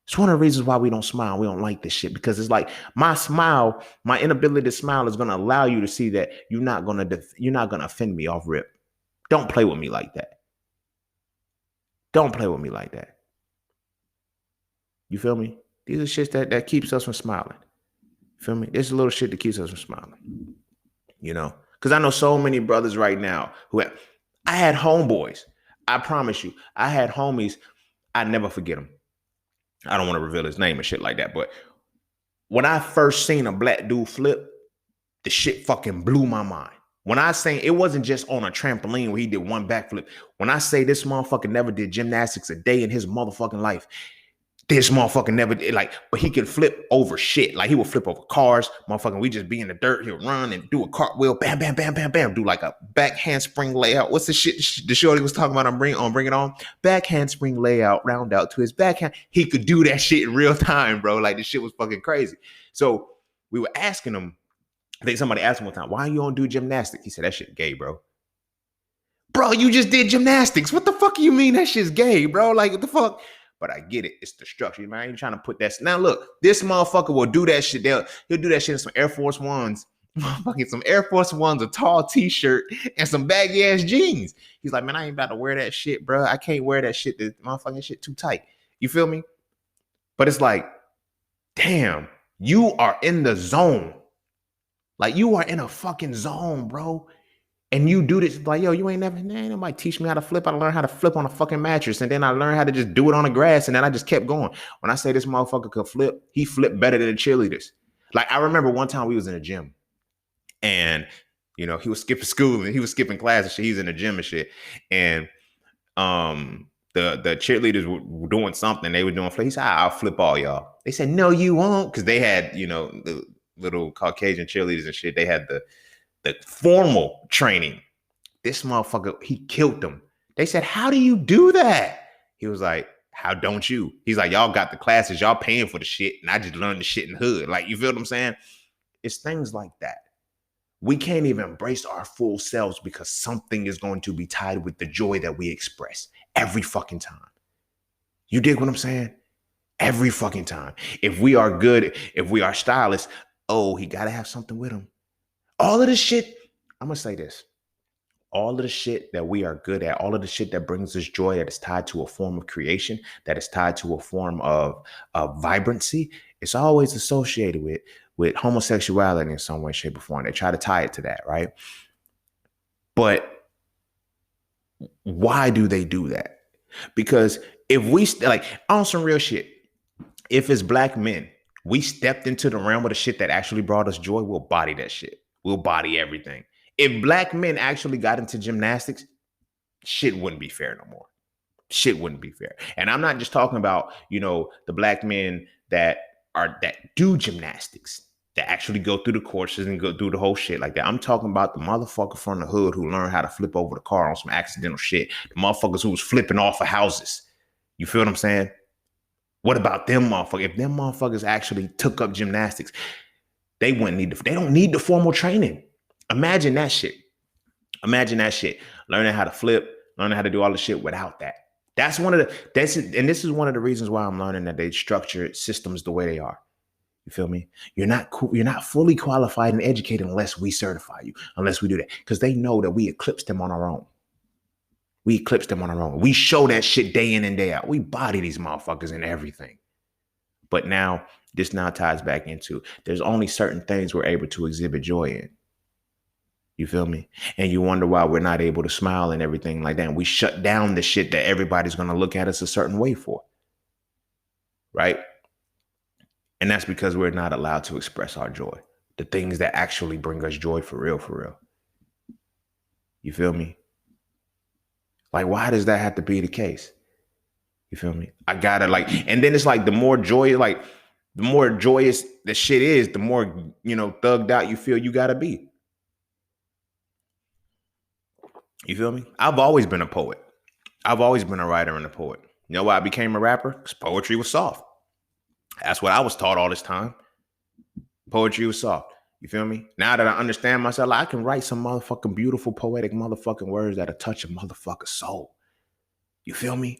It's one of the reasons why we don't smile. We don't like this shit, because it's like, my smile, my inability to smile is going to allow you to see that you're not going to offend me off rip. Don't play with me like that. Don't play with me like that. You feel me? These are shit that keeps us from smiling. Feel me? It's a little shit that keeps us from smiling. Because I know so many brothers right now I had homeboys. I promise you, I had homies. I never forget them. I don't want to reveal his name and shit like that, but when I first seen a black dude flip, the shit fucking blew my mind. When I say it wasn't just on a trampoline where he did one backflip. When I say this motherfucker never did gymnastics a day in his motherfucking life, this motherfucker never did, like, but he could flip over shit. Like, he would flip over cars, motherfucking, we just be in the dirt, he'll run and do a cartwheel, bam, bam, bam, bam, bam, do like a back handspring layout. What's the shit the shorty was talking about on Bring It On? Back handspring layout, round out to his backhand. He could do that shit in real time, bro. Like, this shit was fucking crazy. So we were asking him, I think somebody asked him one time, why you don't do gymnastics? He said, that shit gay, bro. Bro, you just did gymnastics. What the fuck do you mean that shit's gay, bro? Like, what the fuck? But I get it. It's the structure, man. I ain't trying to put that. Now, look, this motherfucker will do that shit. He'll do that shit in some Air Force Ones. Motherfucking some Air Force Ones, a tall t-shirt, and some baggy ass jeans. He's like, man, I ain't about to wear that shit, bro. I can't wear that shit. The motherfucking shit too tight. You feel me? But it's like, damn, you are in the zone. Like, you are in a fucking zone, bro. And you do this, like, yo, you ain't nobody teach me how to flip. I learned how to flip on a fucking mattress. And then I learned how to just do it on the grass. And then I just kept going. When I say this motherfucker could flip, he flipped better than the cheerleaders. Like, I remember one time we was in a gym. And, You know, he was skipping school and he was skipping class and shit. He's in the gym and shit. And the cheerleaders were doing something. They were doing flip. He said, I'll flip all y'all. They said, no, you won't. Because they had, you know, the little Caucasian cheerleaders and shit. They had the formal training. This motherfucker, he killed them. They said, how do you do that? He was like, how don't you? He's like, y'all got the classes, y'all paying for the shit, and I just learned the shit in the hood. Like, you feel what I'm saying? It's things like that. We can't even embrace our full selves because something is going to be tied with the joy that we express every fucking time. You dig what I'm saying? Every fucking time. If we are good, if we are stylists, oh, he got to have something with him. All of this shit, I'm going to say this. All of the shit that we are good at, all of the shit that brings us joy, that is tied to a form of creation, that is tied to a form of vibrancy, it's always associated with homosexuality in some way, shape, or form. They try to tie it to that, right? But why do they do that? Because if we, like, on some real shit, if it's black men, we stepped into the realm of the shit that actually brought us joy, we'll body that shit. We'll body everything. If black men actually got into gymnastics, shit wouldn't be fair no more. Shit wouldn't be fair. And I'm not just talking about, you know, the black men that do gymnastics, that actually go through the courses and go through the whole shit like that. I'm talking about the motherfucker from the hood who learned how to flip over the car on some accidental shit. The motherfuckers who was flipping off of houses. You feel what I'm saying? What about them motherfuckers? If them motherfuckers actually took up gymnastics, they don't need the formal training. Imagine that shit. Imagine that shit. Learning how to flip, learning how to do all the shit without that. This is one of the reasons why I'm learning that they structure systems the way they are. You feel me? You're not fully qualified and educated unless we certify you, unless we do that. Because they know that we eclipse them on our own. We show that shit day in and day out. We body these motherfuckers in everything. But now, this now ties back into there's only certain things we're able to exhibit joy in. You feel me? And you wonder why we're not able to smile and everything like that. And we shut down the shit that everybody's going to look at us a certain way for. Right? And that's because we're not allowed to express our joy. The things that actually bring us joy for real, for real. You feel me? Like, why does that have to be the case? You feel me? I gotta and then it's like the more joyous the shit is, the more, you know, thugged out you feel you gotta be. You feel me? I've always been a poet. I've always been a writer and a poet. You know why I became a rapper? Because poetry was soft. That's what I was taught all this time. Poetry was soft. You feel me? Now that I understand myself, I can write some motherfucking beautiful, poetic motherfucking words that'll touch a motherfucker's soul. You feel me?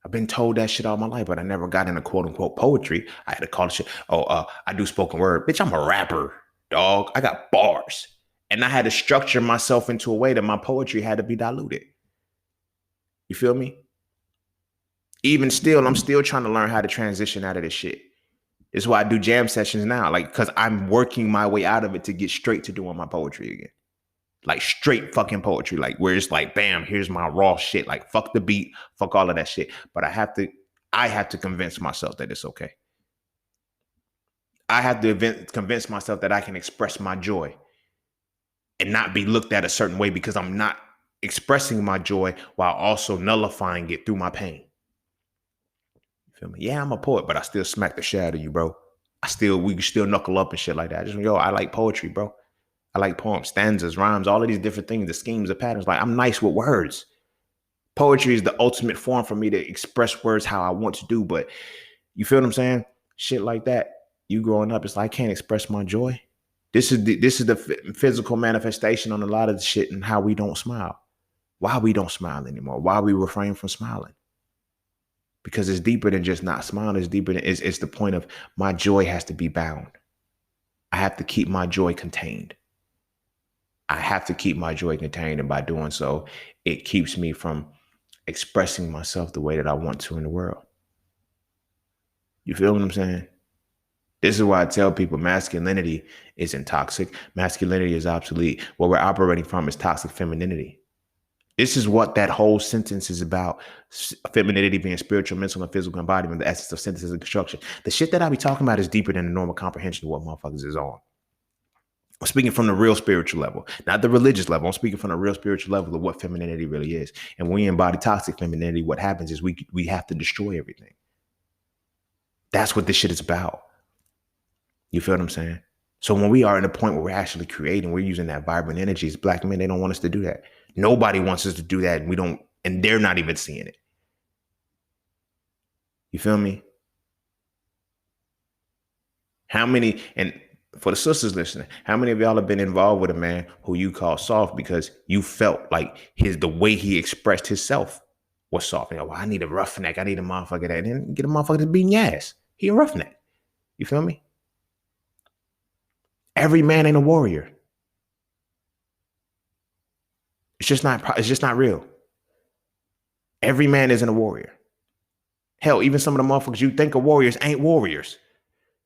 I've been told that shit all my life, but I never got into quote unquote poetry. I had to call it shit. I do spoken word. Bitch, I'm a rapper, dog. I got bars. And I had to structure myself into a way that my poetry had to be diluted. You feel me? Even still, I'm still trying to learn how to transition out of this shit. This is why I do jam sessions now. Like, because I'm working my way out of it to get straight to doing my poetry again. Like straight fucking poetry. Like where it's like, bam, here's my raw shit. Like fuck the beat, fuck all of that shit. But I have to convince myself that it's okay. I have to convince myself that I can express my joy and not be looked at a certain way because I'm not expressing my joy while also nullifying it through my pain. You feel me? Yeah, I'm a poet, but I still smack the shit out of you, bro. We can still knuckle up and shit like that. I like poetry, bro. I like poems, stanzas, rhymes, all of these different things, the schemes, the patterns. Like, I'm nice with words. Poetry is the ultimate form for me to express words how I want to do. But you feel what I'm saying? Shit like that. You growing up, it's like, I can't express my joy. This is the physical manifestation on a lot of the shit and how we don't smile. Why we don't smile anymore. Why we refrain from smiling. Because it's deeper than just not smiling. It's deeper than it's the point of my joy has to be bound. I have to keep my joy contained. I have to keep my joy contained. And by doing so, it keeps me from expressing myself the way that I want to in the world. You feel what I'm saying? This is why I tell people masculinity isn't toxic. Masculinity is obsolete. What we're operating from is toxic femininity. This is what that whole sentence is about. Femininity being spiritual, mental, and physical embodiment, the essence of synthesis and construction. The shit that I be talking about is deeper than the normal comprehension of what motherfuckers is on. I'm speaking from the real spiritual level, not the religious level. I'm speaking from the real spiritual level of what femininity really is. And when we embody toxic femininity, what happens is we have to destroy everything. That's what this shit is about. You feel what I'm saying? So when we are in a point where we're actually creating, we're using that vibrant energy. As black men, they don't want us to do that. Nobody wants us to do that, and we don't, and they're not even seeing it. You feel me? How many, and for the sisters listening, how many of y'all have been involved with a man who you call soft because you felt like the way he expressed himself was soft? You know, well, I need a roughneck. I need a motherfucker that, and then get a motherfucker to beating your ass. He a roughneck. You feel me? Every man ain't a warrior. It's just not real. Every man isn't a warrior. Hell, even some of the motherfuckers you think are warriors ain't warriors.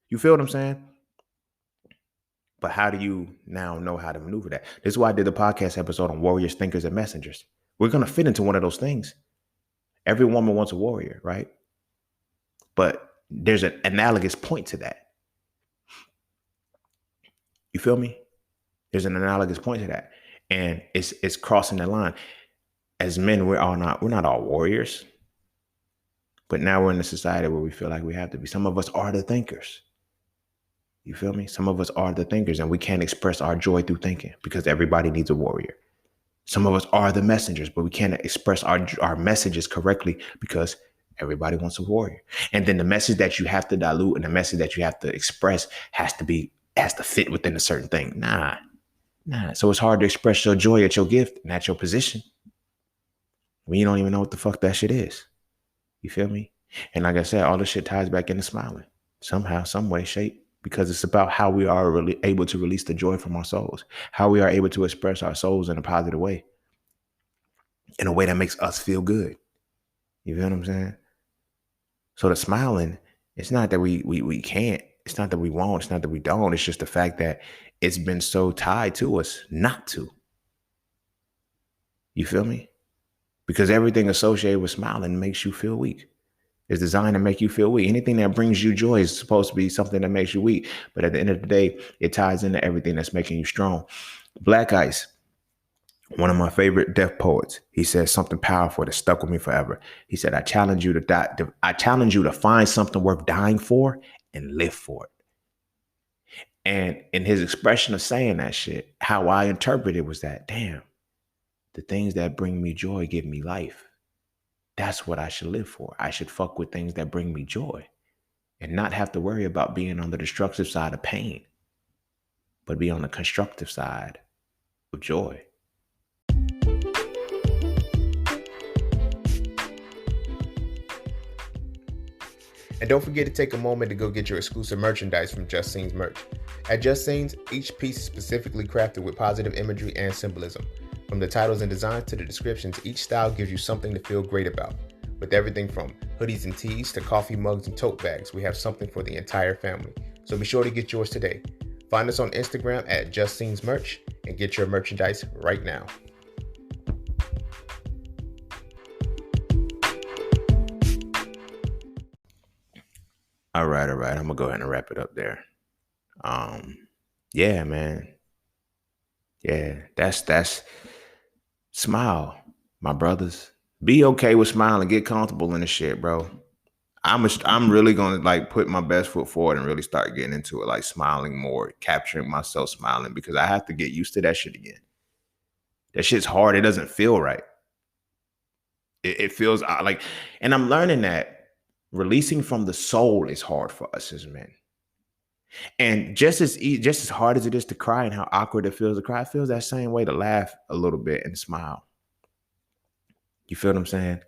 You feel what I'm saying? But how do you now know how to maneuver that? This is why I did the podcast episode on warriors, thinkers, and messengers. We're going to fit into one of those things. Every woman wants a warrior, right? But there's an analogous point to that. You feel me? There's an analogous point to that. And it's crossing the line. As men, we're not all warriors. But now we're in a society where we feel like we have to be. Some of us are the thinkers. You feel me? Some of us are the thinkers, and we can't express our joy through thinking because everybody needs a warrior. Some of us are the messengers, but we can't express our messages correctly because everybody wants a warrior. And then the message that you have to dilute and the message that you have to express has to fit within a certain thing. Nah. So it's hard to express your joy at your gift and at your position when you don't even know what the fuck that shit is. You feel me? And like I said, all this shit ties back into smiling somehow, some way, shape, because it's about how we are really able to release the joy from our souls, how we are able to express our souls in a positive way, in a way that makes us feel good. You feel what I'm saying? So the smiling, it's not that we can't, it's not that we won't, it's not that we don't. It's just the fact that it's been so tied to us not to. You feel me? Because everything associated with smiling makes you feel weak. It's designed to make you feel weak. Anything that brings you joy is supposed to be something that makes you weak. But at the end of the day, it ties into everything that's making you strong. Black Ice, one of my favorite deaf poets, he said something powerful that stuck with me forever. He said, I challenge you to die. I challenge you to find something worth dying for and live for it. And in his expression of saying that shit, how I interpreted was that, damn, the things that bring me joy give me life. That's what I should live for. I should fuck with things that bring me joy and not have to worry about being on the destructive side of pain, but be on the constructive side of joy. And don't forget to take a moment to go get your exclusive merchandise from Just Scenes merch. At Just Scenes, each piece is specifically crafted with positive imagery and symbolism. From the titles and designs to the descriptions, each style gives you something to feel great about. With everything from hoodies and tees to coffee mugs and tote bags, we have something for the entire family. So be sure to get yours today. Find us on Instagram at Just Scenes merch and get your merchandise right now. All right. I'm gonna go ahead and wrap it up there. Yeah, man. Yeah, that's smile, my brothers. Be okay with smiling. Get comfortable in the shit, bro. I'm really gonna like put my best foot forward and really start getting into it, like smiling more, capturing myself smiling, because I have to get used to that shit again. That shit's hard. It doesn't feel right. It feels like, and I'm learning that releasing from the soul is hard for us as men. And just as hard as it is to cry and how awkward it feels to cry, it feels that same way to laugh a little bit and smile. You feel what I'm saying?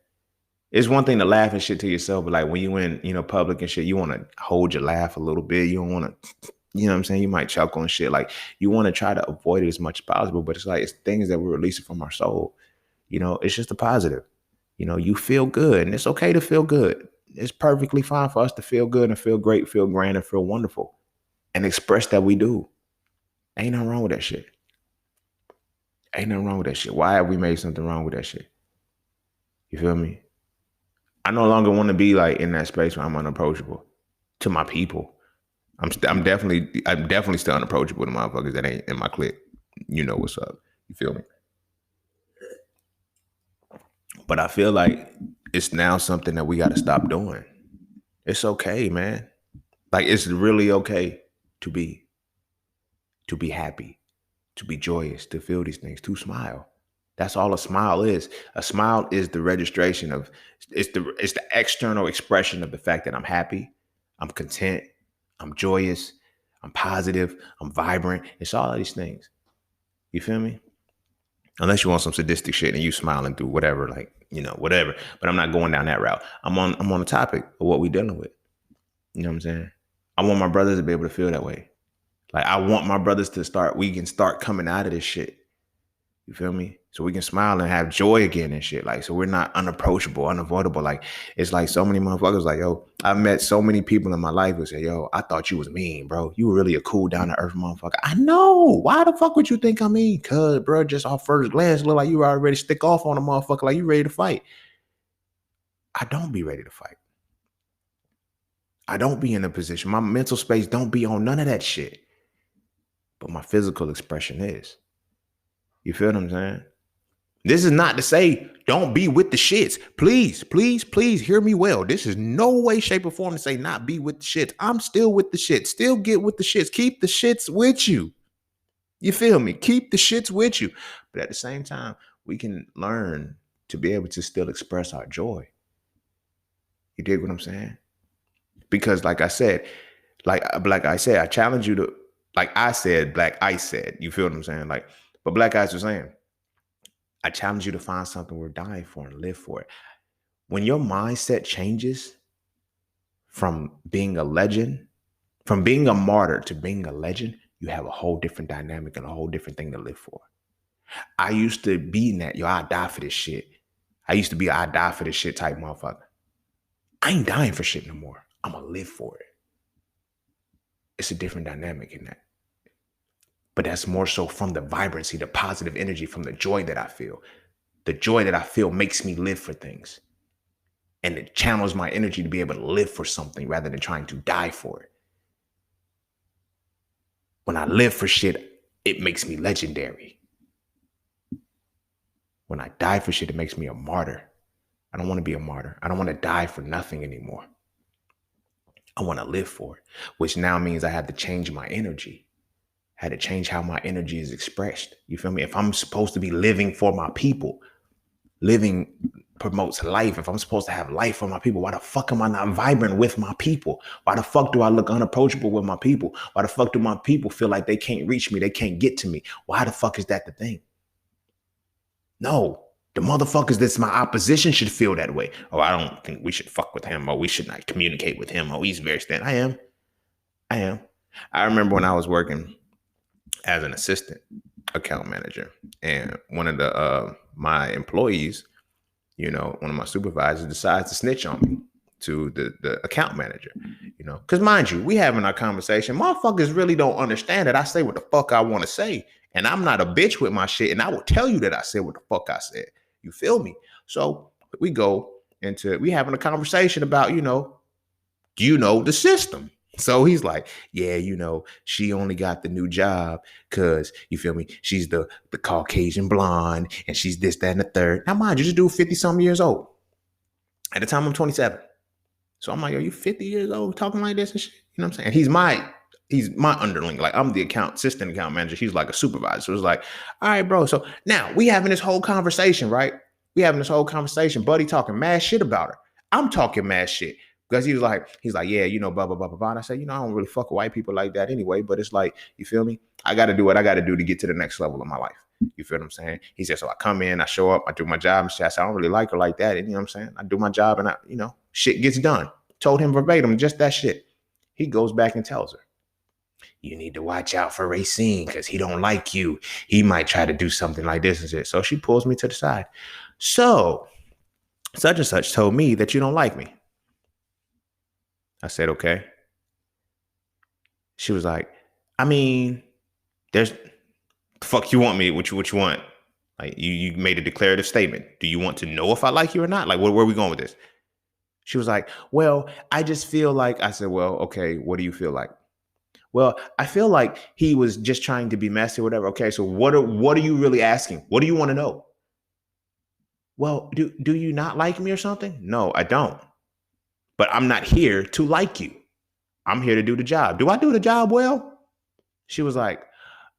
It's one thing to laugh and shit to yourself, but like when you in, public and shit, you want to hold your laugh a little bit. You don't want to, you know what I'm saying? You might chuckle and shit. Like you want to try to avoid it as much as possible, but it's like, it's things that we're releasing from our soul. It's just a positive. You feel good, and it's okay to feel good. It's perfectly fine for us to feel good and feel great, feel grand and feel wonderful and express that we do. Ain't nothing wrong with that shit. Ain't nothing wrong with that shit. Why have we made something wrong with that shit? You feel me? I no longer want to be like in that space where I'm unapproachable to my people. I'm definitely still unapproachable to motherfuckers that ain't in my clique. You know what's up. You feel me? But I feel like it's now something that we got to stop doing. It's okay, man. Like it's really okay to be happy, to be joyous, to feel these things, to smile. That's all a smile is. A smile is the registration of it's the external expression of the fact that I'm happy, I'm content, I'm joyous, I'm positive, I'm vibrant. It's all of these things. You feel me? Unless you want some sadistic shit and you smiling through whatever, like, whatever. But I'm not going down that route. I'm on the topic of what we dealing with. You know what I'm saying? I want my brothers to be able to feel that way. Like I want my brothers to we can start coming out of this shit. You feel me? So we can smile and have joy again and shit. Like, so we're not unapproachable, unavoidable. Like, it's like so many motherfuckers, like, yo, I've met so many people in my life who say, yo, I thought you was mean, bro. You were really a cool, down to earth motherfucker. I know. Why the fuck would you think I'm mean? Cause, bro, just off first glance, look like you already stick off on a motherfucker, like you ready to fight. I don't be ready to fight. I don't be in a position. My mental space don't be on none of that shit. But my physical expression is. You feel what I'm saying? This is not to say don't be with the shits. Please, please, please hear me well. This is no way, shape, or form to say not be with the shits. I'm still with the shits. Still get with the shits. Keep the shits with you. You feel me? Keep the shits with you. But at the same time, we can learn to be able to still express our joy. You dig what I'm saying? Because like I said, I challenge you to, like I said, Black Ice said, you feel what I'm saying? Like, but Black Ice was saying, I challenge you to find something worth dying for and live for it. When your mindset changes from being a legend, from being a martyr to being a legend, you have a whole different dynamic and a whole different thing to live for. I used to be in that, yo, I die for this shit. I used to be I die for this shit type motherfucker. I ain't dying for shit no more. I'm gonna live for it. It's a different dynamic in that. But that's more so from the vibrancy, the positive energy, from the joy that I feel. The joy that I feel makes me live for things. And it channels my energy to be able to live for something rather than trying to die for it. When I live for shit, it makes me legendary. When I die for shit, it makes me a martyr. I don't want to be a martyr. I don't want to die for nothing anymore. I want to live for it, which now means I have to change my energy. I had to change how my energy is expressed. You feel me? If I'm supposed to be living for my people, living promotes life. If I'm supposed to have life for my people, why the fuck am I not vibrant with my people? Why the fuck do I look unapproachable with my people? Why the fuck do my people feel like they can't reach me? They can't get to me? Why the fuck is that the thing? No, the motherfuckers that's my opposition should feel that way. Oh, I don't think we should fuck with him, or we should not communicate with him. Oh, he's very stand. I am. I remember when I was working as an assistant account manager, and one of the my employees, one of my supervisors decides to snitch on me to the account manager, because mind you, we having our conversation. Motherfuckers really don't understand that I say what the fuck I want to say. And I'm not a bitch with my shit. And I will tell you that I said what the fuck I said. You feel me? So we having a conversation about, the system. So he's like, yeah, she only got the new job because, you feel me, she's the Caucasian blonde and she's this, that, and the third. Now, mind you, this dude 50-something years old. At the time, I'm 27. So I'm like, yo, you 50 years old talking like this and shit? You know what I'm saying? And he's my underling. Like, I'm the assistant account manager. He's like a supervisor. So it's like, all right, bro. So now we having this whole conversation, right? Buddy talking mad shit about her. I'm talking mad shit. Because he's like, yeah, blah, blah, blah, blah, blah. And I said, I don't really fuck with white people like that anyway. But it's like, you feel me? I got to do what I got to do to get to the next level of my life. You feel what I'm saying? He said, so I come in, I show up, I do my job. And I said, I don't really like her like that. And you know what I'm saying? I do my job and shit gets done. Told him verbatim, just that shit. He goes back and tells her, you need to watch out for Racine because he don't like you. He might try to do something like this and shit. So she pulls me to the side. So such and such told me that you don't like me. I said, okay. She was like, I mean, there's the fuck you want me, what you want? Like you made a declarative statement. Do you want to know if I like you or not? Like, where are we going with this? She was like, well, I just feel like, I said, well, okay, what do you feel like? Well, I feel like he was just trying to be messy or whatever. Okay, so what are you really asking? What do you want to know? Well, do you not like me or something? No, I don't. But I'm not here to like you. I'm here to do the job. Do I do the job well? She was like,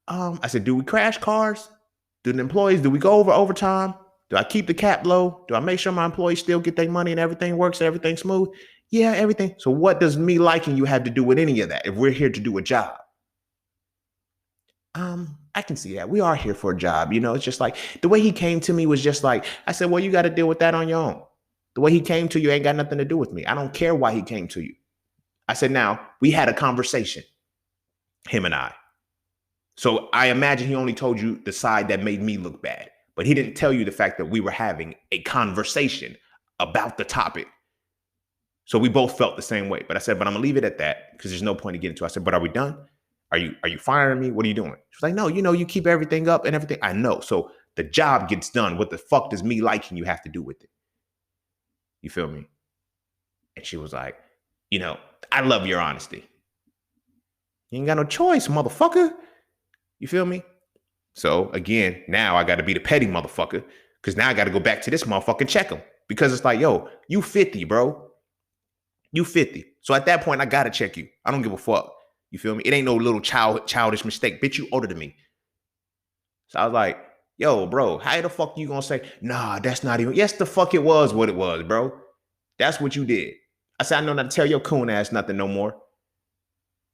I said, do we crash cars? Do the employees, do we go over overtime? Do I keep the cap low? Do I make sure my employees still get their money and everything works, everything smooth? Yeah, everything. So what does me liking you have to do with any of that if we're here to do a job? I can see that. We are here for a job. It's just like the way he came to me was just like, I said, well, you got to deal with that on your own. The way he came to you ain't got nothing to do with me. I don't care why he came to you. I said, now we had a conversation, him and I. So I imagine he only told you the side that made me look bad, but he didn't tell you the fact that we were having a conversation about the topic. So we both felt the same way. But I said, but I'm gonna leave it at that because there's no point in getting to it. I said, but are we done? Are you firing me? What are you doing? She's like, no, you keep everything up and everything. I know. So the job gets done. What the fuck does me liking you have to do with it? You feel me? And she was like, I love your honesty. You ain't got no choice, motherfucker. You feel me? So again, now I got to be the petty motherfucker because now I got to go back to this motherfucker and check him because it's like, yo, you 50, bro. You 50. So at that point, I got to check you. I don't give a fuck. You feel me? It ain't no little childish mistake. Bitch, you older than me. So I was like, yo, bro, how the fuck you gonna say, nah, that's not even, yes, the fuck it was what it was, bro. That's what you did. I said, I know not to tell your coon ass nothing no more.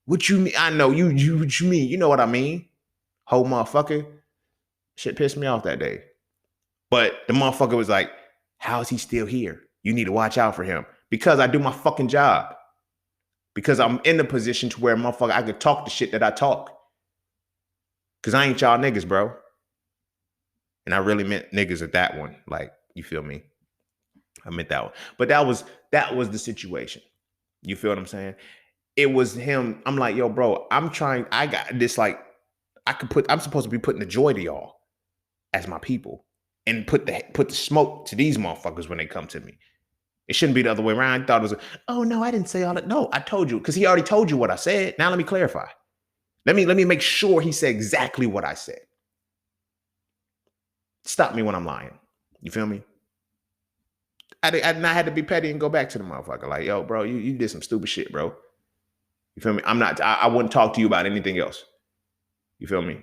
What you mean? I know you what you mean. You know what I mean? Whole motherfucker. Shit pissed me off that day. But the motherfucker was like, how is he still here? You need to watch out for him. Because I do my fucking job. Because I'm in the position to where motherfucker, I could talk the shit that I talk. Because I ain't y'all niggas, bro. And I really meant niggas at that one. Like, you feel me? I meant that one. But that was the situation. You feel what I'm saying? It was him. I'm like, yo, bro, I got this, like, I'm supposed to be putting the joy to y'all as my people and put the smoke to these motherfuckers when they come to me. It shouldn't be the other way around. I thought it was, oh no, I didn't say all that. No, I told you, because he already told you what I said. Now let me clarify. Let me make sure he said exactly what I said. Stop me when I'm lying. You feel me? I had to be petty and go back to the motherfucker. Like, yo, bro, you did some stupid shit, bro. You feel me? I wouldn't talk to you about anything else. You feel me?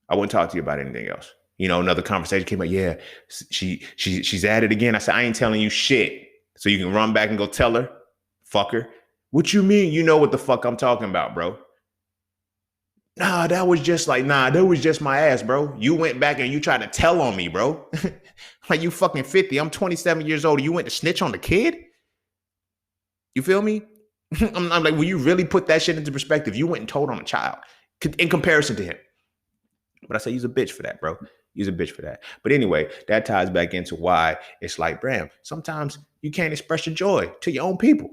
I wouldn't talk to you about anything else. Another conversation came up. Yeah, she's at it again. I said, I ain't telling you shit. So you can run back and go tell her, fucker. What you mean? You know what the fuck I'm talking about, bro. That was just my ass, bro. You went back and you tried to tell on me, bro. Like, you fucking 50. I'm 27 years old. You went to snitch on the kid? You feel me? I'm like, will you really put that shit into perspective? You went and told on a child in comparison to him. But I say, he's a bitch for that, bro. He's a bitch for that. But anyway, that ties back into why it's like, Bram, sometimes you can't express your joy to your own people.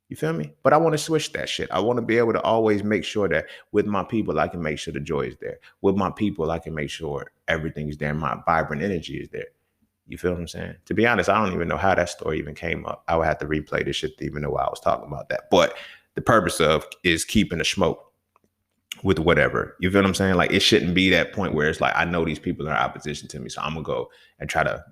You feel me? But I want to switch that shit. I want to be able to always make sure that with my people, I can make sure the joy is there. With my people, I can make sure everything is there. My vibrant energy is there. You feel what I'm saying? To be honest, I don't even know how that story even came up. I would have to replay this shit to even know why I was talking about that. But the purpose of is keeping the smoke with whatever. You feel what I'm saying? Like, it shouldn't be that point where it's like, I know these people are in opposition to me, so I'm going to go and try to,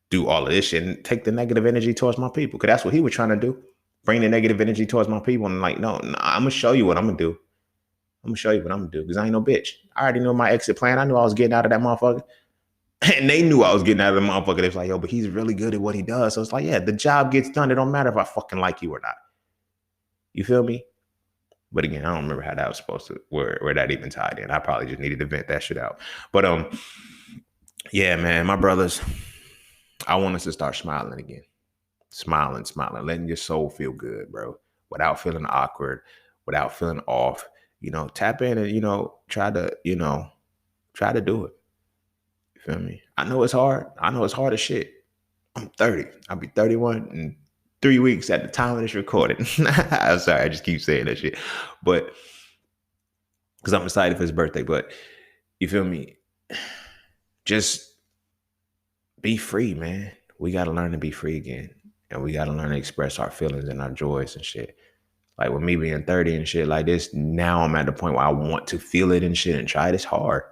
do all of this shit and take the negative energy towards my people. Because that's what he was trying to do. Bring the negative energy towards my people. And like, no, I'm going to show you what I'm going to do. I'm going to show you what I'm going to do because I ain't no bitch. I already knew my exit plan. I knew I was getting out of that motherfucker. And they knew I was getting out of the motherfucker. They was like, yo, but he's really good at what he does. So it's like, yeah, the job gets done. It don't matter if I fucking like you or not. You feel me? But again, I don't remember how that was supposed to, where that even tied in. I probably just needed to vent that shit out. But yeah, man, my brothers, I want us to start smiling again. Smiling, letting your soul feel good, bro, without feeling awkward, without feeling off. Tap in and, try to do it. You feel me? I know it's hard. I know it's hard as shit. I'm 30. I'll be 31 in 3 weeks at the time of this recording. I'm sorry, I just keep saying that shit. But because I'm excited for his birthday. But you feel me? Just be free, man. We got to learn to be free again. And we got to learn to express our feelings and our joys and shit. Like with me being 30 and shit like this, now I'm at the point where I want to feel it and shit and try it. It's hard.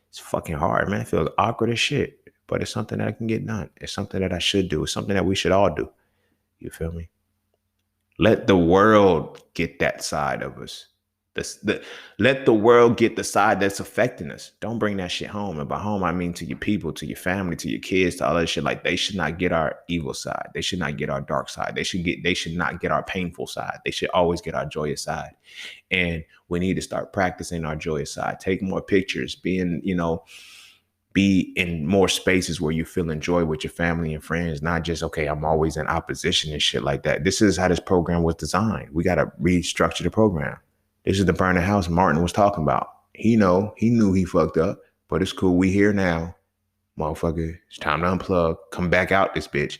It's fucking hard, man. It feels awkward as shit. But it's something that I can get done. It's something that I should do. It's something that we should all do. You feel me? Let the world get that side of us. Let the world get the side that's affecting us. Don't bring that shit home. And by home, I mean to your people, to your family, to your kids, to all that shit. Like they should not get our evil side. They should not get our dark side. They should not get our painful side. They should always get our joyous side. And we need to start practicing our joyous side. Take more pictures, be in more spaces where you feel enjoy with your family and friends, not just, okay, I'm always in opposition and shit like that. This is how this program was designed. We got to restructure the program. This is the burning house Martin was talking about. He knew he fucked up, but it's cool. We here now, motherfucker. It's time to unplug. Come back out this bitch.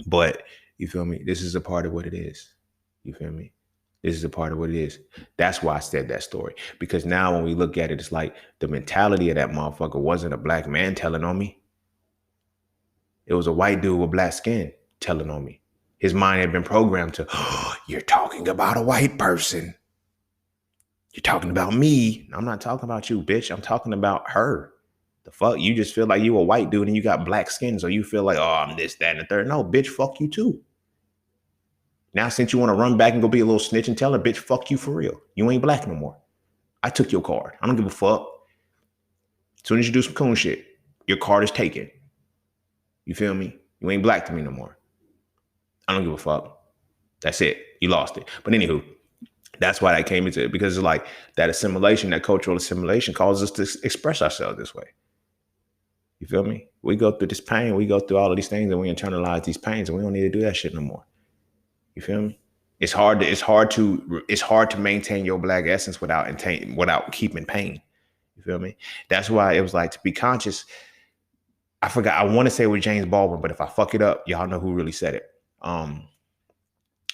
But you feel me? This is a part of what it is. You feel me? This is a part of what it is. That's why I said that story. Because now when we look at it, it's like the mentality of that motherfucker wasn't a black man telling on me. It was a white dude with black skin telling on me. His mind had been programmed to, oh, you're talking about a white person. You're talking about me. I'm not talking about you, bitch. I'm talking about her. The fuck? You just feel like you a white dude and you got black skin. So you feel like, oh, I'm this, that, and the third. No, bitch, fuck you too. Now, since you want to run back and go be a little snitch and tell her, bitch, fuck you for real. You ain't black no more. I took your card. I don't give a fuck. As soon as you do some coon shit, your card is taken. You feel me? You ain't black to me no more. I don't give a fuck. That's it. You lost it. But anywho, that's why that came into it. Because it's like that assimilation, that cultural assimilation causes us to express ourselves this way. You feel me? We go through this pain. We go through all of these things and we internalize these pains and we don't need to do that shit no more. You feel me? It's hard to maintain your black essence without keeping pain. You feel me? That's why it was like to be conscious. I forgot. I want to say it was James Baldwin, but if I fuck it up, y'all know who really said it.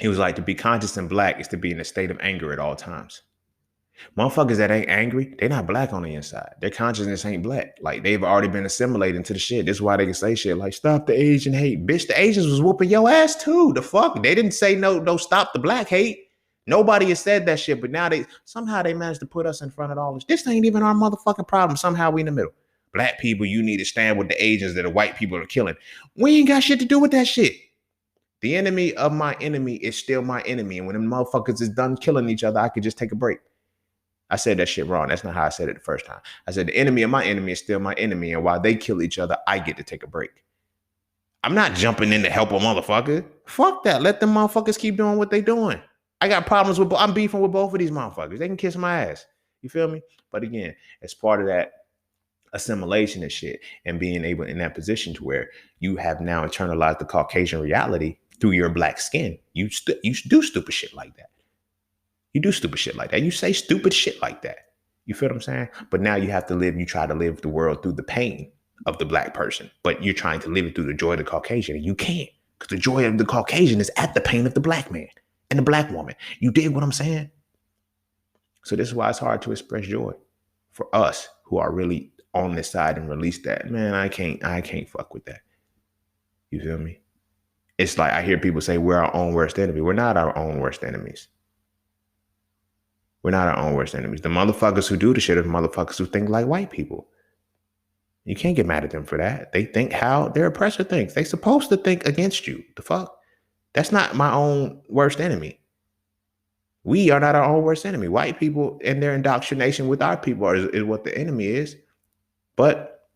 It was like to be conscious and black is to be in a state of anger at all times. Motherfuckers that ain't angry, they not black on the inside. Their consciousness ain't black. Like they've already been assimilated into the shit. This is why they can say shit like stop the Asian hate. Bitch, the Asians was whooping your ass too. The fuck? They didn't say no, stop the black hate. Nobody has said that shit, but now they managed to put us in front of all this. This ain't even our motherfucking problem. Somehow we in the middle. Black people, you need to stand with the Asians that the white people are killing. We ain't got shit to do with that shit. The enemy of my enemy is still my enemy. And when them motherfuckers is done killing each other, I could just take a break. I said that shit wrong. That's not how I said it the first time. I said the enemy of my enemy is still my enemy. And while they kill each other, I get to take a break. I'm not jumping in to help a motherfucker. Fuck that. Let them motherfuckers keep doing what they doing. I got problems with, I'm beefing with both of these motherfuckers. They can kiss my ass. You feel me? But again, as part of that assimilation and shit and being able in that position to where you have now internalized the Caucasian reality through your black skin. You do stupid shit like that. You do stupid shit like that. You say stupid shit like that. You feel what I'm saying? But now you have to you try to live the world through the pain of the black person, but you're trying to live it through the joy of the Caucasian, and you can't, because the joy of the Caucasian is at the pain of the black man and the black woman. You dig what I'm saying? So this is why it's hard to express joy for us who are really on this side and release that. Man, I can't fuck with that. You feel me? It's like I hear people say we're our own worst enemy. We're not our own worst enemies. We're not our own worst enemies. The motherfuckers who do the shit are motherfuckers who think like white people. You can't get mad at them for that. They think how their oppressor thinks. They supposed to think against you. The fuck? That's not my own worst enemy. We are not our own worst enemy. White people and their indoctrination with our people is what the enemy is. But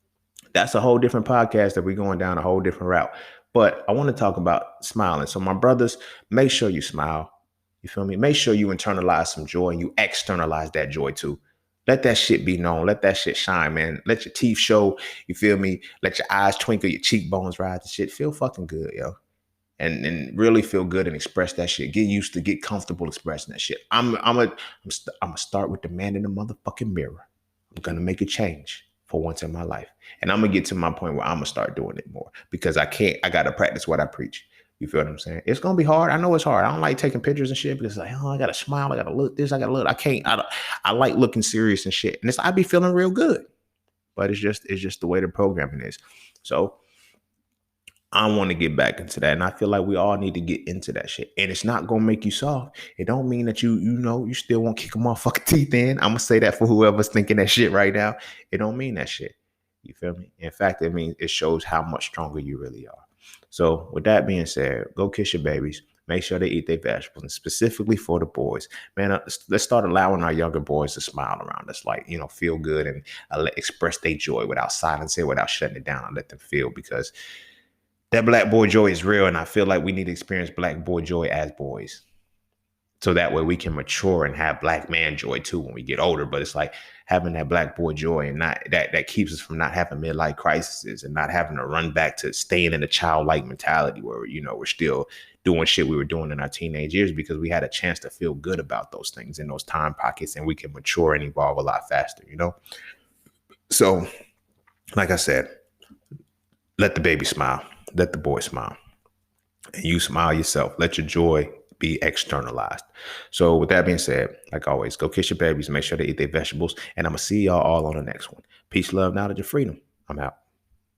that's a whole different podcast that we're going down a whole different route. But I want to talk about smiling. So my brothers, make sure you smile. You feel me? Make sure you internalize some joy and you externalize that joy too. Let that shit be known. Let that shit shine, man. Let your teeth show. You feel me? Let your eyes twinkle, your cheekbones rise. The shit feel fucking good, yo. And really feel good and express that shit. Get used to, get comfortable expressing that shit. I'm gonna start with the man in the motherfucking mirror. I'm gonna make a change for once in my life, and I'm gonna get to my point where I'm gonna start doing it more because I gotta practice what I preach. You feel what I'm saying? It's gonna be hard. I know it's hard. I don't like taking pictures and shit because it's like, oh, I gotta smile. I gotta look this. I gotta look. I can't. I like looking serious and shit. And I be feeling real good. But it's just the way the programming is. So I want to get back into that. And I feel like we all need to get into that shit. And it's not gonna make you soft. It don't mean that you still won't kick a motherfucking teeth in. I'm gonna say that for whoever's thinking that shit right now. It don't mean that shit. You feel me? In fact, it means it shows how much stronger you really are. So with that being said, go kiss your babies. Make sure they eat their vegetables, and specifically for the boys, man. Let's start allowing our younger boys to smile around us, like feel good and express their joy without silencing, without shutting it down, and let them feel because that black boy joy is real, and I feel like we need to experience black boy joy as boys, so that way we can mature and have black man joy too when we get older. But it's like having that black boy joy, and not that keeps us from not having midlife crises and not having to run back to staying in a childlike mentality where we're still doing shit we were doing in our teenage years because we had a chance to feel good about those things in those time pockets, and we can mature and evolve a lot faster. So, like I said, let the baby smile, let the boy smile, and you smile yourself. Let your joy be externalized. So with that being said, like always, go kiss your babies, make sure they eat their vegetables, and I'm gonna see y'all all on the next one. Peace, love, knowledge, and freedom. I'm out.